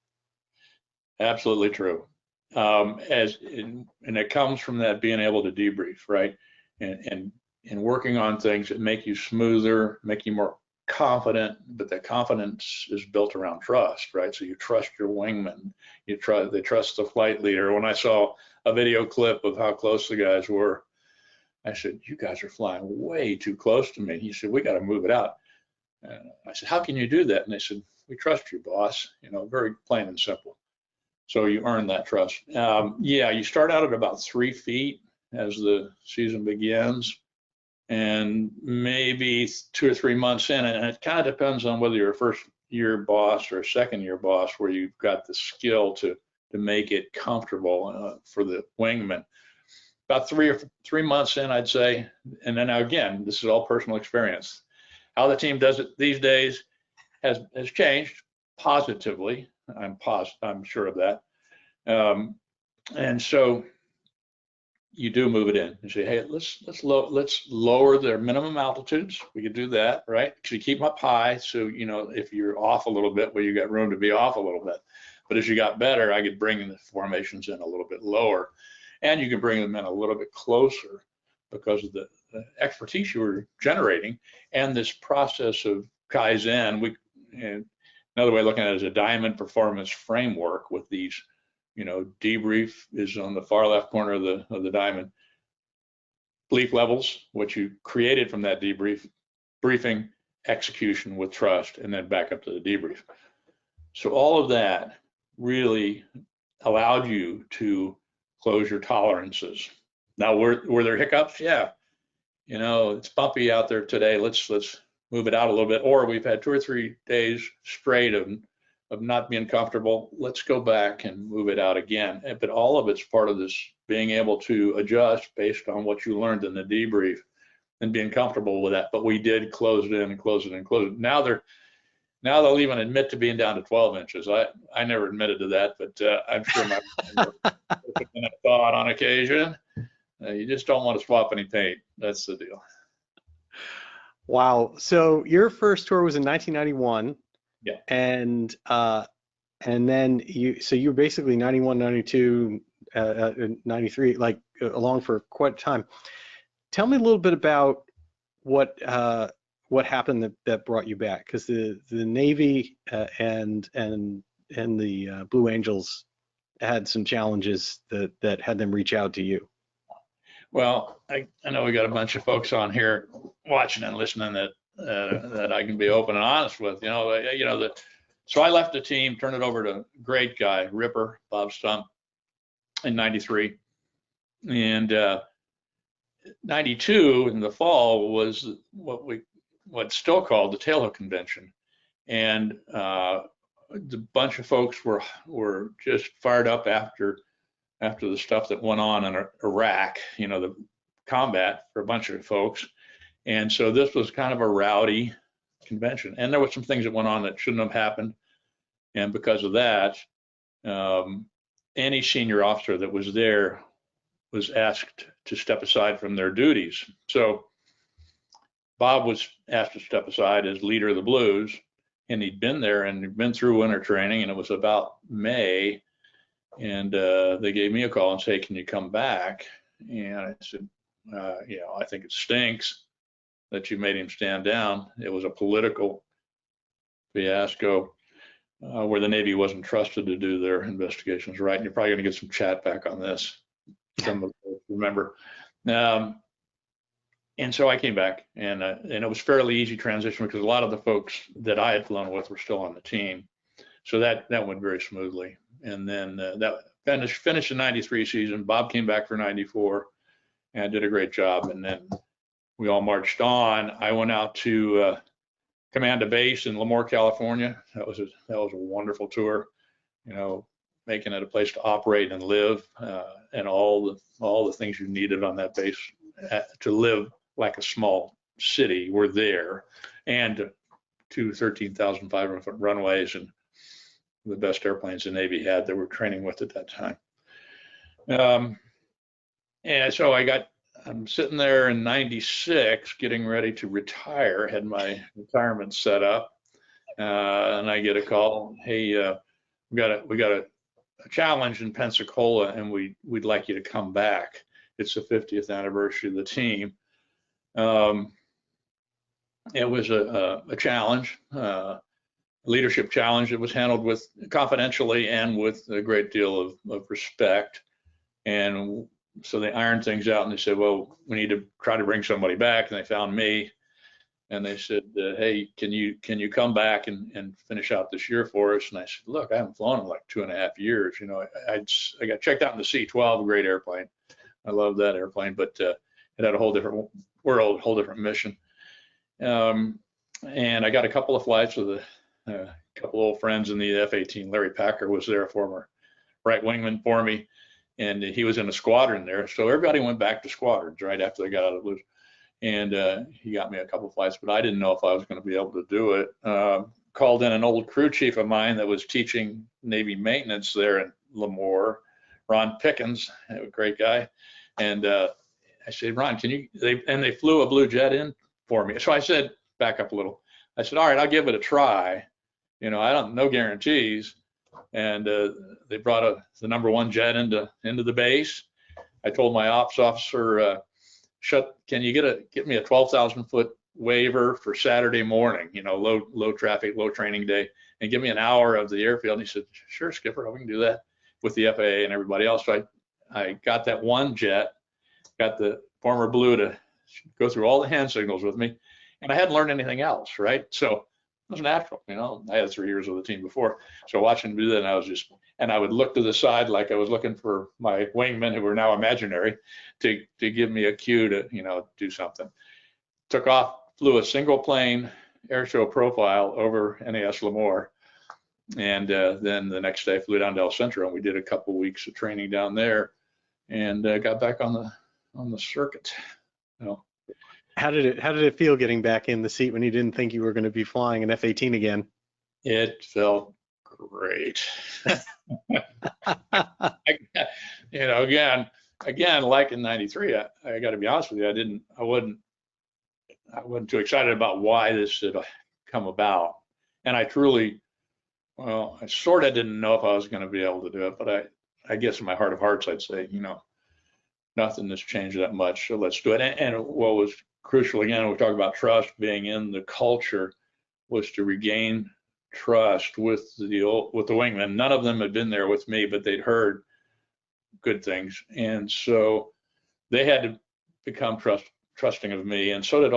Absolutely true. And it comes from that being able to debrief, right? And working on things that make you smoother, make you more confident, but that confidence is built around trust, right? So you trust your wingman, they trust the flight leader. When I saw a video clip of how close the guys were, I said, "You guys are flying way too close to me." He said, "We got to move it out." I said, "How can you do that?" And they said, "We trust you, boss." Very plain and simple. So you earn that trust. You start out at about 3 feet as the season begins, and maybe 2 or 3 months in, and it kind of depends on whether you're a first-year boss or a second-year boss, where you've got the skill to make it comfortable for the wingman. About 3 months in, I'd say, and then again, this is all personal experience. How the team does it these days has changed positively. I'm sure of that. And so you do move it in and say, hey, let's lower their minimum altitudes. We could do that, right? Because you keep them up high, so if you're off a little bit, well, you got room to be off a little bit. But as you got better, I could bring the formations in a little bit lower, and you can bring them in a little bit closer because of the expertise you were generating and this process of Kaizen. Another way of looking at it is a diamond performance framework with these. Debrief is on the far left corner of the diamond. Belief levels, what you created from that debrief, briefing, execution with trust, and then back up to the debrief. So all of that really allowed you to close your tolerances. Now, were there hiccups? Yeah. It's bumpy out there today. Let's move it out a little bit. Or we've had 2 or 3 days straight of not being comfortable. Let's go back and move it out again. But all of it's part of this being able to adjust based on what you learned in the debrief and being comfortable with that. But we did close it in and close it and close it. Now they'll even admit to being down to 12 inches. I never admitted to that, but I'm sure my thought on occasion. You just don't want to swap any paint. That's the deal. Wow. So your first tour was in 1991. Yeah. And then you were basically 91, 92, 93, like along for quite a time. Tell me a little bit about what happened that brought you back, because the Navy and the Blue Angels had some challenges that had them reach out to you. Well, I know we got a bunch of folks on here watching and listening that I can be open and honest with. The So I left the team, turned it over to a great guy, Ripper, Bob Stump, in 93. And 92 in the fall was what's still called the Tailhook Convention. And the bunch of folks were just fired up after the stuff that went on in Iraq, the combat for a bunch of folks. And so this was kind of a rowdy convention. And there were some things that went on that shouldn't have happened. And because of that, any senior officer that was there was asked to step aside from their duties. So Bob was asked to step aside as leader of the Blues, and he'd been there and he'd been through winter training, and it was about May, and they gave me a call and said, "Can you come back?" And I said, I think it stinks that you made him stand down. It was a political fiasco where the Navy wasn't trusted to do their investigations right. And you're probably going to get some chat back on this. Some of you remember. And so I came back, and it was fairly easy transition because a lot of the folks that I had flown with were still on the team. So that went very smoothly. And then that finished the 93 season. Bob came back for 94 and did a great job. And then we all marched on. I went out to command a base in Lemoore, California. That was a wonderful tour, making it a place to operate and live, and all the things you needed on that base to live like a small city were there, and 13,500 foot runways and the best airplanes the Navy had that we're training with at that time. And so I'm sitting there in 96 getting ready to retire, had my retirement set up, and I get a call, "Hey, we got a challenge in Pensacola, and we'd like you to come back. It's the 50th anniversary of the team." It was a challenge, leadership challenge. It was handled with confidentially and with a great deal of respect. And so they ironed things out, and they said, "Well, we need to try to bring somebody back." And they found me, and they said, "Hey, can you come back and finish out this year for us?" And I said, "Look, I haven't flown in like 2.5 years. I got checked out in the C-12, a great airplane. I love that airplane, but it had a whole different world, whole different mission." And I got a couple of flights with a couple old friends in the F-18. Larry Packer was there, a former right wingman for me, and he was in a squadron there. So everybody went back to squadrons right after they got out of the Blues. And he got me a couple of flights, but I didn't know if I was going to be able to do it. Called in an old crew chief of mine that was teaching Navy maintenance there in Lemoore, Ron Pickens, a great guy. And I said, "Ron, can you?" They flew a Blue Jet in for me. So I said, back up a little. I said, "All right, I'll give it a try. No guarantees." And they brought the number 1 jet into the base. I told my ops officer, "Can you get me a 12,000 foot waiver for Saturday morning? Low traffic, low training day, and give me an hour of the airfield." And he said, "Sure, Skipper, we can do that," with the FAA and everybody else. So I got that one jet, got the former Blue to go through all the hand signals with me, and I hadn't learned anything else, right? So it was natural, I had 3 years with the team before. So watching him do that, and I would look to the side like I was looking for my wingmen who were now imaginary to give me a cue to, do something. Took off, flew a single plane air show profile over NAS Lemoore. And then the next day I flew down to El Centro, and we did a couple weeks of training down there, and got back on the circuit. How did it feel getting back in the seat when you didn't think you were going to be flying an F-18 again? It felt great. Again, like in 93, I got to be honest with you, I wasn't too excited about why this had come about. And I sort of didn't know if I was going to be able to do it, but I guess in my heart of hearts, I'd say, nothing has changed that much, so let's do it. And what was crucial, again, we talk about trust being in the culture, was to regain trust with the wingmen. None of them had been there with me, but they'd heard good things, and so they had to become trusting of me, and so did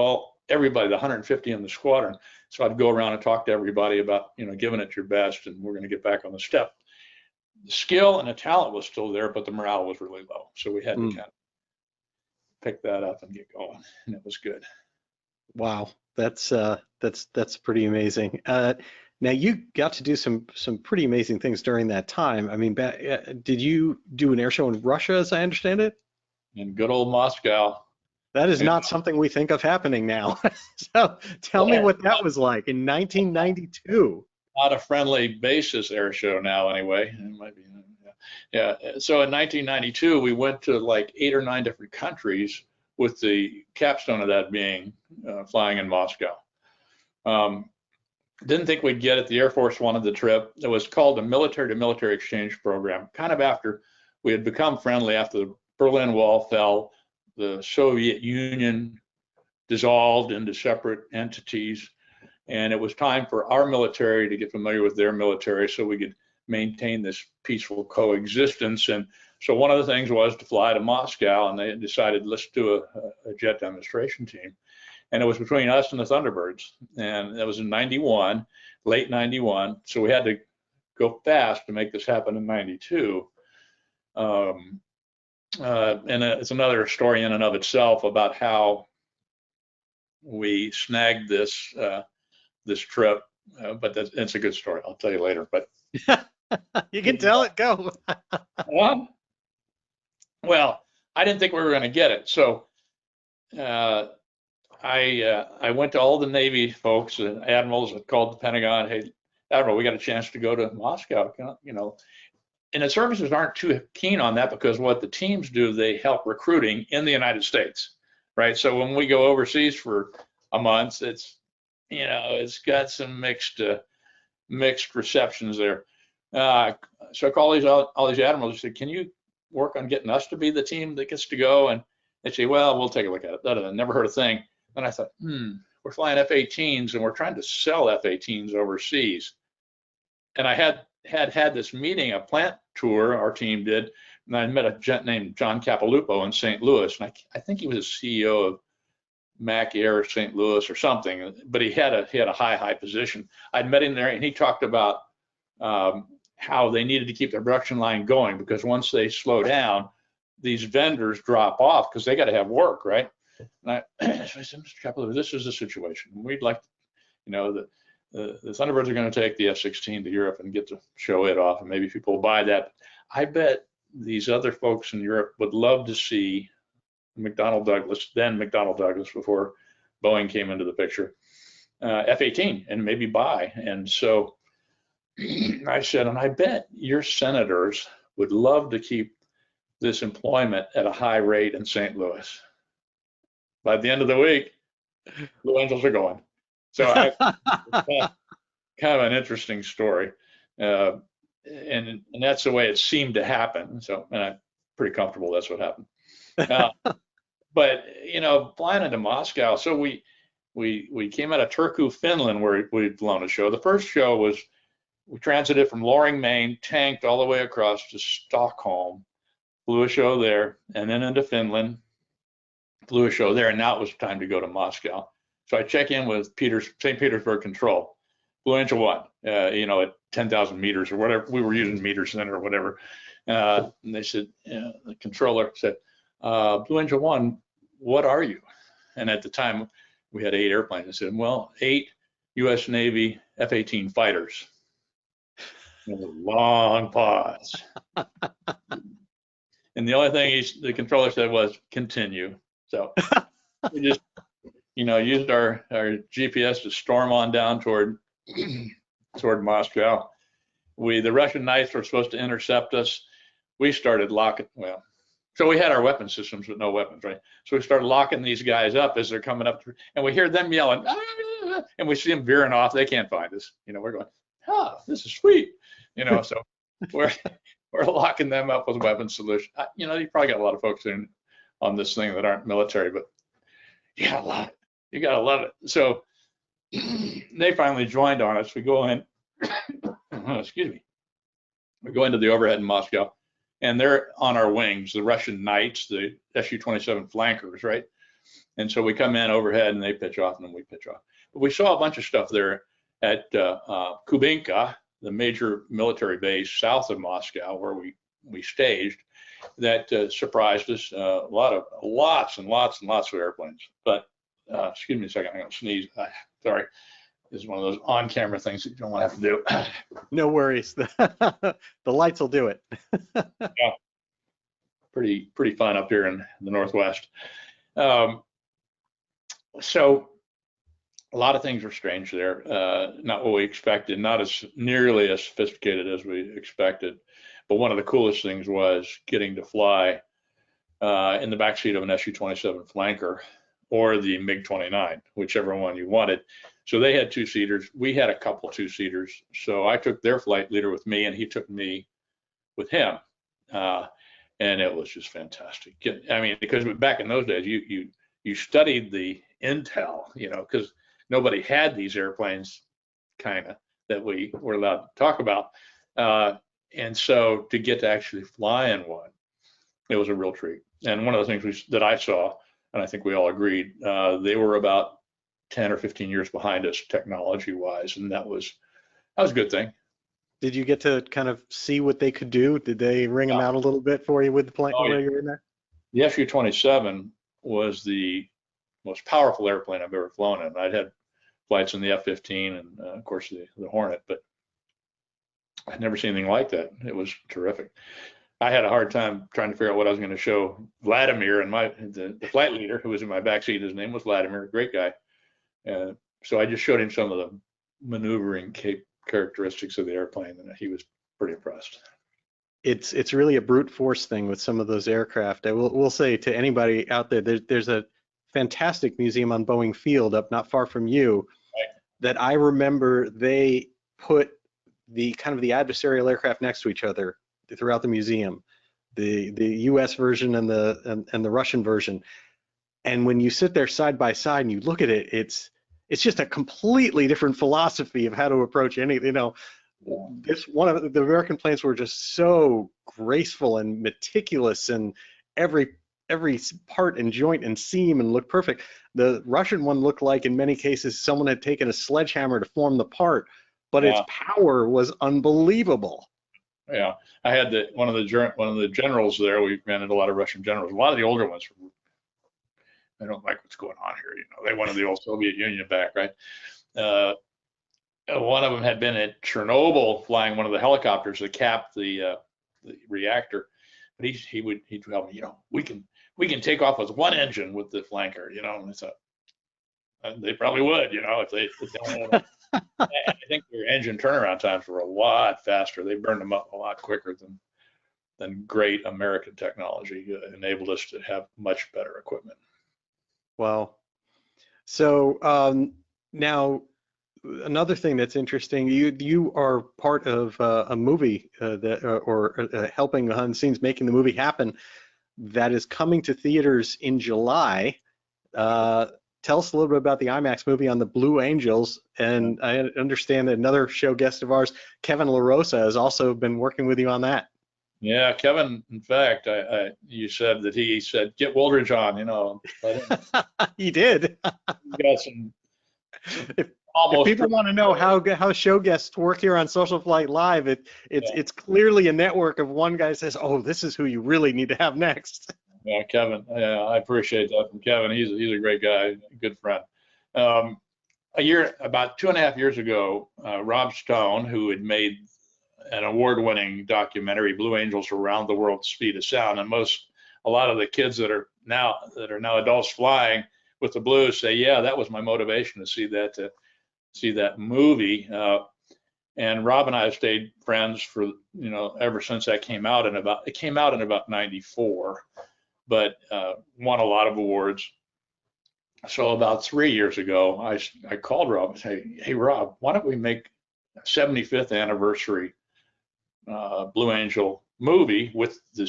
everybody, the 150 in the squadron. So I'd go around and talk to everybody about, giving it your best, and we're going to get back on the step. The skill and the talent was still there, but the morale was really low. So we had to kind of pick that up and get going, and it was good. Wow, that's pretty amazing. Now you got to do some pretty amazing things during that time. I mean, did you do an air show in Russia, as I understand it? In good old Moscow. That is not something we think of happening now. So tell me what that was like in 1992. Not a friendly basis air show now, anyway. It might be. Yeah. So in 1992, we went to like 8 or 9 different countries, with the capstone of that being flying in Moscow. Didn't think we'd get it. The Air Force wanted the trip. It was called the Military to Military Exchange Program, kind of after we had become friendly after the Berlin Wall fell, the Soviet Union dissolved into separate entities, and it was time for our military to get familiar with their military so we could maintain this peaceful coexistence. And so one of the things was to fly to Moscow, and they decided, let's do a jet demonstration team. And it was between us and the Thunderbirds. And that was in 91, late 91. So we had to go fast to make this happen in 92. And it's another story in and of itself about how we snagged this this trip. But it's a good story. I'll tell you later. But you can tell it. Go. Well, I didn't think we were going to get it. So I went to all the Navy folks and admirals that called the Pentagon. Hey, Admiral, we got a chance to go to Moscow. And the services aren't too keen on that, because what the teams do, they help recruiting in the United States, right? So when we go overseas for a month, it's got some mixed receptions there. So I called all these admirals and said, can you work on getting us to be the team that gets to go? And they say, well, we'll take a look at it. I never heard a thing. And I thought, we're flying F-18s and we're trying to sell F-18s overseas. And I had this meeting, a plant tour our team did, and I met a gent named John Capilupo in St. Louis. And I think he was the CEO of Mac Air St. Louis or something, but he had a high position. I'd met him there, and he talked about how they needed to keep their production line going, because once they slow down, these vendors drop off because they got to have work, right? And so I said, Mr. Capilupo, this is the situation. We'd like, the Thunderbirds are going to take the F-16 to Europe and get to show it off, and maybe people will buy that. I bet these other folks in Europe would love to see McDonnell Douglas, then McDonnell Douglas before Boeing came into the picture, F-18, and maybe buy. And so I said, and I bet your senators would love to keep this employment at a high rate in St. Louis. By the end of the week, Blue Angels are going. So kind of an interesting story. And that's the way it seemed to happen. So, and I'm pretty comfortable that's what happened. But flying into Moscow, so we came out of Turku, Finland, where we'd flown a show. The first show was, we transited from Loring, Maine, tanked all the way across to Stockholm, flew a show there, and then into Finland, flew a show there, and now it was time to go to Moscow. So I check in with St. Petersburg Control, Blue Angel 1, at 10,000 meters or whatever. We were using meters then or whatever. And they said, the controller said, Blue Angel 1, what are you? And at the time, we had 8 airplanes. I said, well, 8 U.S. Navy F-18 fighters. And a long pause. And the only thing the controller said was, continue. So we just, used our GPS to storm on down toward Moscow. The Russian Knights were supposed to intercept us. We started locking, so we had our weapon systems with no weapons, right? So we started locking these guys up as they're coming up, and we hear them yelling, ah! And we see them veering off. They can't find us. We're going, this is sweet. So we're locking them up with weapon solution. You probably got a lot of folks on this thing that aren't military, but you gotta love it. You gotta love it. So they finally joined on us. We go in, excuse me. We go into the overhead in Moscow, and they're on our wings, the Russian Knights, the Su-27 flankers, right? And so we come in overhead and they pitch off and then we pitch off. But we saw a bunch of stuff there at Kubinka, the major military base south of Moscow, where we staged, that surprised us. Lots and lots of airplanes. But excuse me a second, I'm going to sneeze. Sorry. This is one of those on-camera things that you don't want to have to do. No worries. The lights will do it. Yeah. Pretty fun up here in the Northwest. So a lot of things were strange there. Not what we expected, not as nearly as sophisticated as we expected. But one of the coolest things was getting to fly in the backseat of an Su-27 flanker or the MiG-29, whichever one you wanted. So they had two-seaters. We had a couple two-seaters. So I took their flight leader with me, and he took me with him. And it was just fantastic. I mean, because back in those days, you studied the intel, you know, because nobody had these airplanes, kind of, that we were allowed to talk about. And so to get to actually fly in one, it was a real treat. And one of the things that I saw, and I think we all agreed, they were about 10 or 15 years behind us technology-wise, and that was a good thing. Did you get to kind of see what they could do? Did they ring them out a little bit for you with the plane while you were in there? The Su-27 was the most powerful airplane I've ever flown in. I'd had flights in the F-15 and of course the Hornet, but I'd never seen anything like that. It was terrific. I had a hard time trying to figure out what I was going to show Vladimir, and the flight leader who was in my backseat, his name was Vladimir, great guy. So I just showed him some of the maneuvering characteristics of the airplane, and he was pretty impressed. It's really a brute force thing with some of those aircraft. I will say to anybody out there, there's a fantastic museum on Boeing Field up not far from you, right, that I remember they put the kind of the adversarial aircraft next to each other throughout the museum, the U.S. version and the Russian version. And when you sit there side by side and you look at it, it's just a completely different philosophy of how to approach anything. You know, this one of the American planes were just so graceful and meticulous, and every part and joint and seam and looked perfect. The Russian one looked like, in many cases, someone had taken a sledgehammer to form the part, but its power was unbelievable. Yeah, I had one of the generals there. We ran into a lot of Russian generals. A lot of the older ones, I don't like what's going on here. You know, they wanted the old Soviet Union back, right? One of them had been at Chernobyl flying one of the helicopters that capped the reactor. But he'd tell me, you know, we can take off with one engine with the flanker, you know. And I thought they probably would, you know, if they only had I think their engine turnaround times were a lot faster. They burned them up a lot quicker than great American technology enabled us to have much better equipment. Wow. So now another thing that's interesting, you are part of a movie helping behind the scenes making the movie happen that is coming to theaters in July. Tell us a little bit about the IMAX movie on the Blue Angels, and I understand that another show guest of ours, Kevin LaRosa, has also been working with you on that. Yeah, Kevin, in fact, you said that he said, get Wooldridge on, you know. He did. He got some if people want to know how show guests work here on SocialFlight Live, it's clearly a network of one guy says, oh, this is who you really need to have next. Yeah, Kevin. Yeah, I appreciate that from Kevin. He's a great guy, a good friend. About 2.5 years ago, Rob Stone, who had made an award-winning documentary, Blue Angels Around the World, Speed of Sound, and a lot of the kids that are now adults flying with the Blues say, yeah, that was my motivation to see that movie. And Rob and I have stayed friends for, you know, ever since that came out. It came out in about '94. But won a lot of awards. So about 3 years ago, I called Rob and said, hey, Rob, why don't we make a 75th anniversary Blue Angel movie with the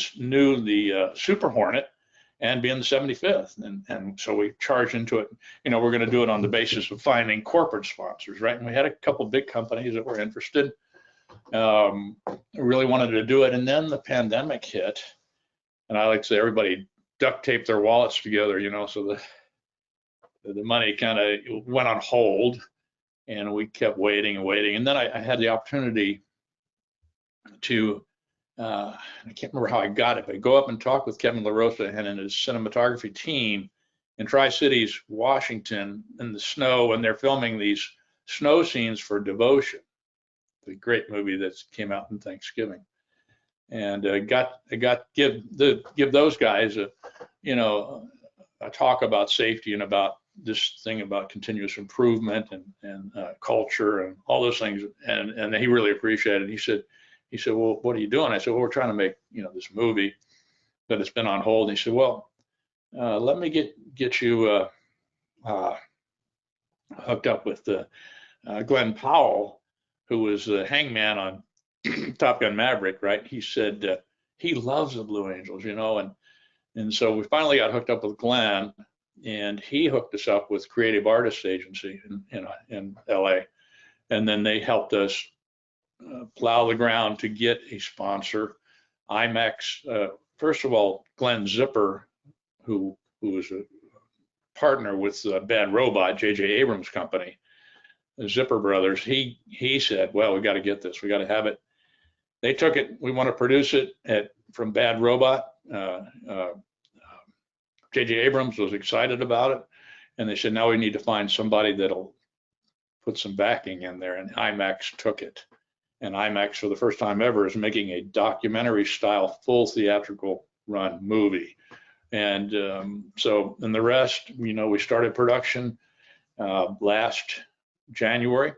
Super Hornet and being the 75th. And so we charged into it. You know, we're going to do it on the basis of finding corporate sponsors, right? And we had a couple big companies that were interested, really wanted to do it. And then the pandemic hit. And I like to say everybody duct taped their wallets together, you know, so the money kind of went on hold, and we kept waiting and waiting. And then I had the opportunity to, I can't remember how I got it, but go up and talk with Kevin LaRosa and his cinematography team in Tri-Cities, Washington, in the snow, and they're filming these snow scenes for Devotion, the great movie that came out in Thanksgiving. And give those guys a talk about safety and about this thing about continuous improvement and culture and all those things. And he really appreciated it. He said, well, what are you doing? I said, well, we're trying to make, this movie, but it's been on hold. And he said, well, let me get you hooked up with Glenn Powell, who was the hangman on Top Gun Maverick, right? He said he loves the Blue Angels, and so we finally got hooked up with Glenn, and he hooked us up with Creative Artists Agency in LA, and then they helped us plow the ground to get a sponsor. IMAX, first of all, Glenn Zipper, who was a partner with Bad Robot, J.J. Abrams' company, the Zipper brothers, he said, well, we got to get this, we got to have it. They took it, we want to produce it from Bad Robot. J.J. Abrams was excited about it, and they said, now we need to find somebody that'll put some backing in there, and IMAX took it. And IMAX, for the first time ever, is making a documentary style, full theatrical run movie. And the rest, we started production last January,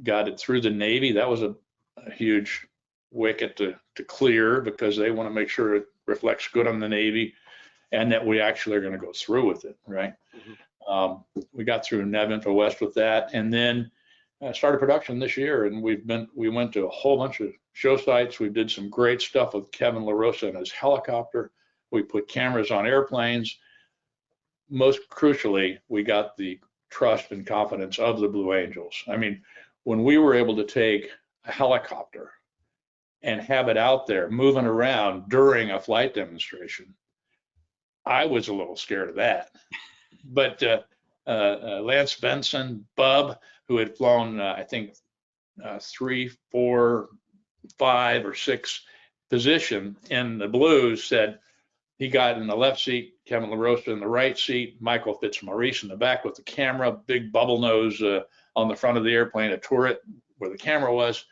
got it through the Navy. That was a huge wicket to clear, because they want to make sure it reflects good on the Navy and that we actually are going to go through with it, right? Mm-hmm. We got through NavInfo West with that, and then started production this year, and we went to a whole bunch of show sites. We did some great stuff with Kevin LaRosa and his helicopter. We put cameras on airplanes. Most crucially, we got the trust and confidence of the Blue Angels. I mean, when we were able to take a helicopter and have it out there moving around during a flight demonstration, I was a little scared of that. But Lance Benson, Bub, who had flown, I think, 3, 4, 5, or 6 position in the Blues, said he got in the left seat, Kevin LaRosa in the right seat, Michael Fitzmaurice in the back with the camera, big bubble nose on the front of the airplane, a turret where the camera was.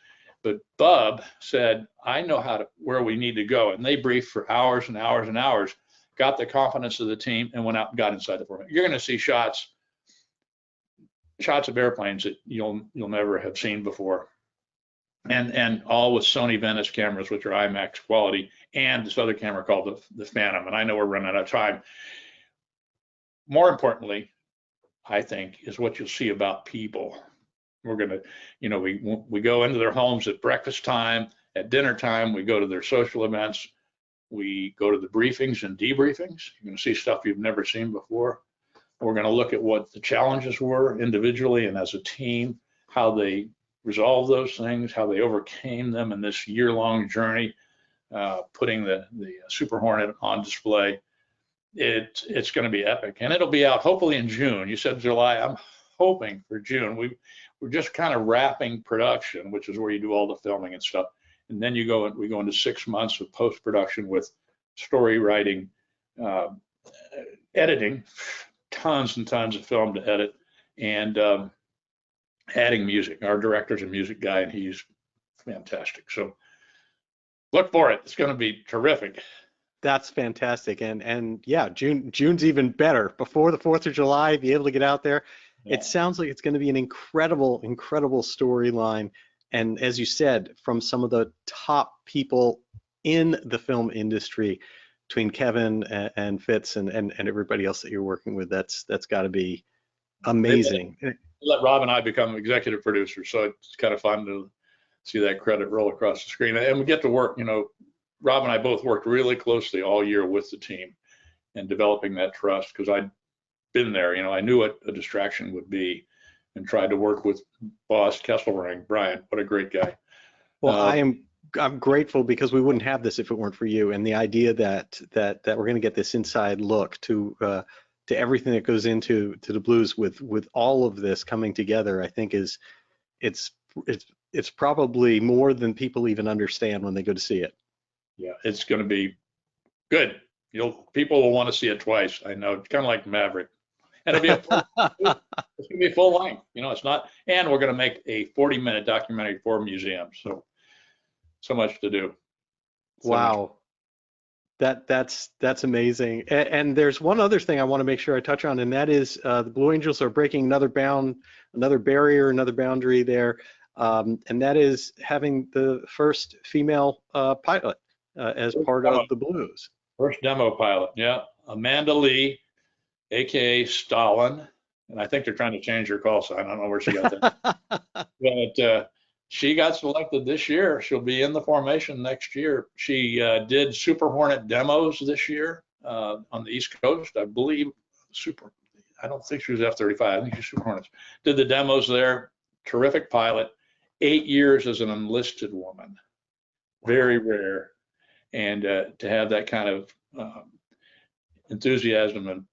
But Bub said, I know where we need to go. And they briefed for hours and hours and hours, got the confidence of the team, and went out and got inside the formation. You're going to see shots of airplanes that you'll never have seen before. And all with Sony Venice cameras, which are IMAX quality, and this other camera called the Phantom. And I know we're running out of time. More importantly, I think, is what you'll see about people. We're going to, we go into their homes at breakfast time, at dinner time, we go to their social events, we go to the briefings and debriefings. You're going to see stuff you've never seen before. We're going to look at what the challenges were individually and as a team, how they resolved those things, how they overcame them in this year-long journey, putting the Super Hornet on display. It's going to be epic, and it'll be out hopefully in June. You said July. I'm hoping for June. We're just kind of wrapping production, which is where you do all the filming and stuff, and then we go into 6 months of post-production with story writing, editing, tons and tons of film to edit, and adding music. Our director's a music guy, and he's fantastic. So look for it. It's going to be terrific. That's fantastic. And yeah, June's even better. Before the 4th of July, be able to get out there. Yeah. It sounds like it's going to be an incredible storyline. And as you said, from some of the top people in the film industry, between Kevin and Fitz and everybody else that you're working with, that's got to be amazing. Let Rob and I become executive producers, so it's kind of fun to see that credit roll across the screen. And we get to work, Rob and I both worked really closely all year with the team and developing that trust, because I'd been there. I knew what a distraction would be, and tried to work with boss Kesselring. Brian, what a great guy. Well, I'm grateful, because we wouldn't have this if it weren't for you, and the idea that we're going to get this inside look to to everything that goes into the Blues with all of this coming together, I think it's probably more than people even understand when they go to see it. Yeah, it's going to be good. People will want to see it twice. I know, kind of like Maverick, and it's going to be full length. It's not, and we're going to make a 40-minute documentary for museums. So much to do. Wow. That's amazing. And there's one other thing I want to make sure I touch on, and that is the Blue Angels are breaking another barrier, another boundary there, and that is having the first female pilot as part of the Blues. First demo pilot, yeah. Amanda Lee, aka Stalin, and I think they're trying to change her call sign. I don't know where she got that. But she got selected this year. She'll be in the formation next year. She did Super Hornet demos this year on the East Coast, I believe. I don't think she was F-35. I think she's Super Hornets. Did the demos there. Terrific pilot. 8 years as an enlisted woman. Very rare. And to have that kind of enthusiasm and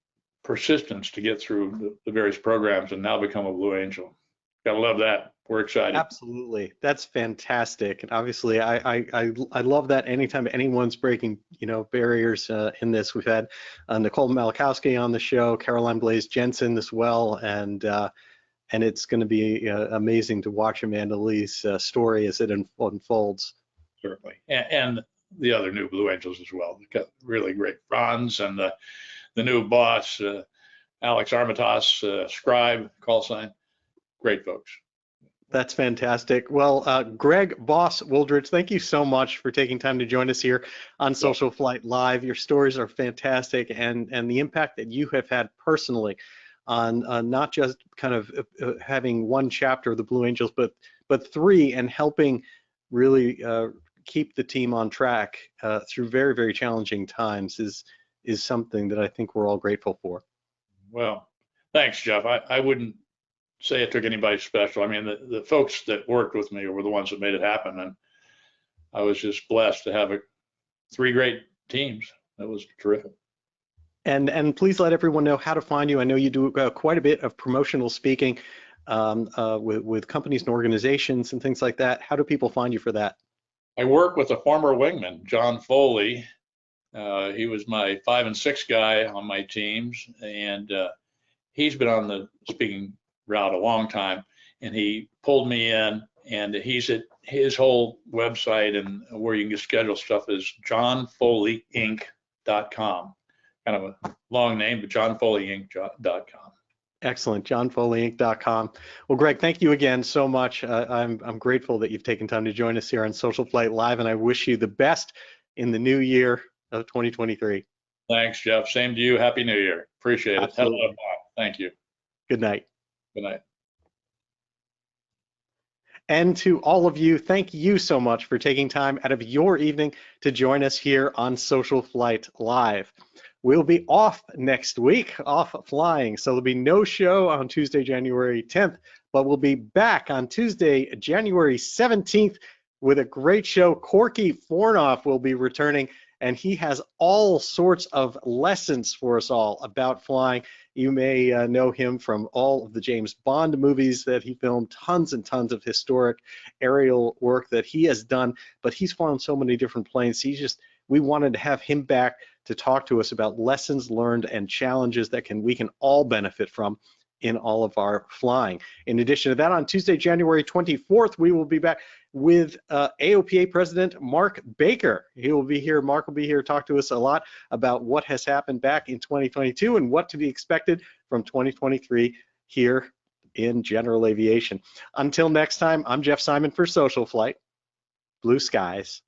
persistence to get through the various programs and now become a Blue Angel. Gotta love that. We're excited. Absolutely, that's fantastic. And obviously, I love that anytime anyone's breaking barriers in this. We've had Nicole Malachowski on the show, Caroline Blaze Jensen as well, and it's going to be amazing to watch Amanda Lee's story as it unfolds. Certainly, and the other new Blue Angels as well. They've got really great runs, and the new boss, Alex Armitage, Scribe, call sign. Great folks. That's fantastic. Well, Greg Boss Wooldridge, thank you so much for taking time to join us here on SocialFlight Live. Your stories are fantastic, and the impact that you have had personally on not just kind of having one chapter of the Blue Angels, but three, and helping really keep the team on track through very, very challenging times is something that I think we're all grateful for. Well, thanks, Jeff. I wouldn't say it took anybody special. I mean, the folks that worked with me were the ones that made it happen, and I was just blessed to have three great teams. That was terrific. And please let everyone know how to find you. I know you do quite a bit of promotional speaking with companies and organizations and things like that. How do people find you for that? I work with a former wingman, John Foley. He was my 5 and 6 guy on my teams, and he's been on the speaking route a long time, and he pulled me in, and he's at his whole website, and where you can schedule stuff is johnfoleyinc.com. Kind of a long name, but johnfoleyinc.com. Excellent, johnfoleyinc.com. Well, Greg, thank you again so much. I'm grateful that you've taken time to join us here on SocialFlight Live, and I wish you the best in the new year of 2023. Thanks, Jeff. Same to you. Happy New Year. Appreciate it. Absolutely. Hello. Thank you. Good night. Good night. And to all of you, thank you so much for taking time out of your evening to join us here on SocialFlight Live. We'll be off next week, off flying, so there'll be no show on Tuesday, January 10th, but we'll be back on Tuesday, January 17th with a great show. Corky Fornoff will be returning, and he has all sorts of lessons for us all about flying. You may know him from all of the James Bond movies that he filmed, tons and tons of historic aerial work that he has done, but he's flown so many different planes. We wanted to have him back to talk to us about lessons learned and challenges that we can all benefit from in all of our flying. In addition to that, on Tuesday, January 24th, we will be back with AOPA President Mark Baker. He will be here. Mark will be here to talk to us a lot about what has happened back in 2022 and what to be expected from 2023 here in General Aviation. Until next time, I'm Jeff Simon for SocialFlight. Blue skies.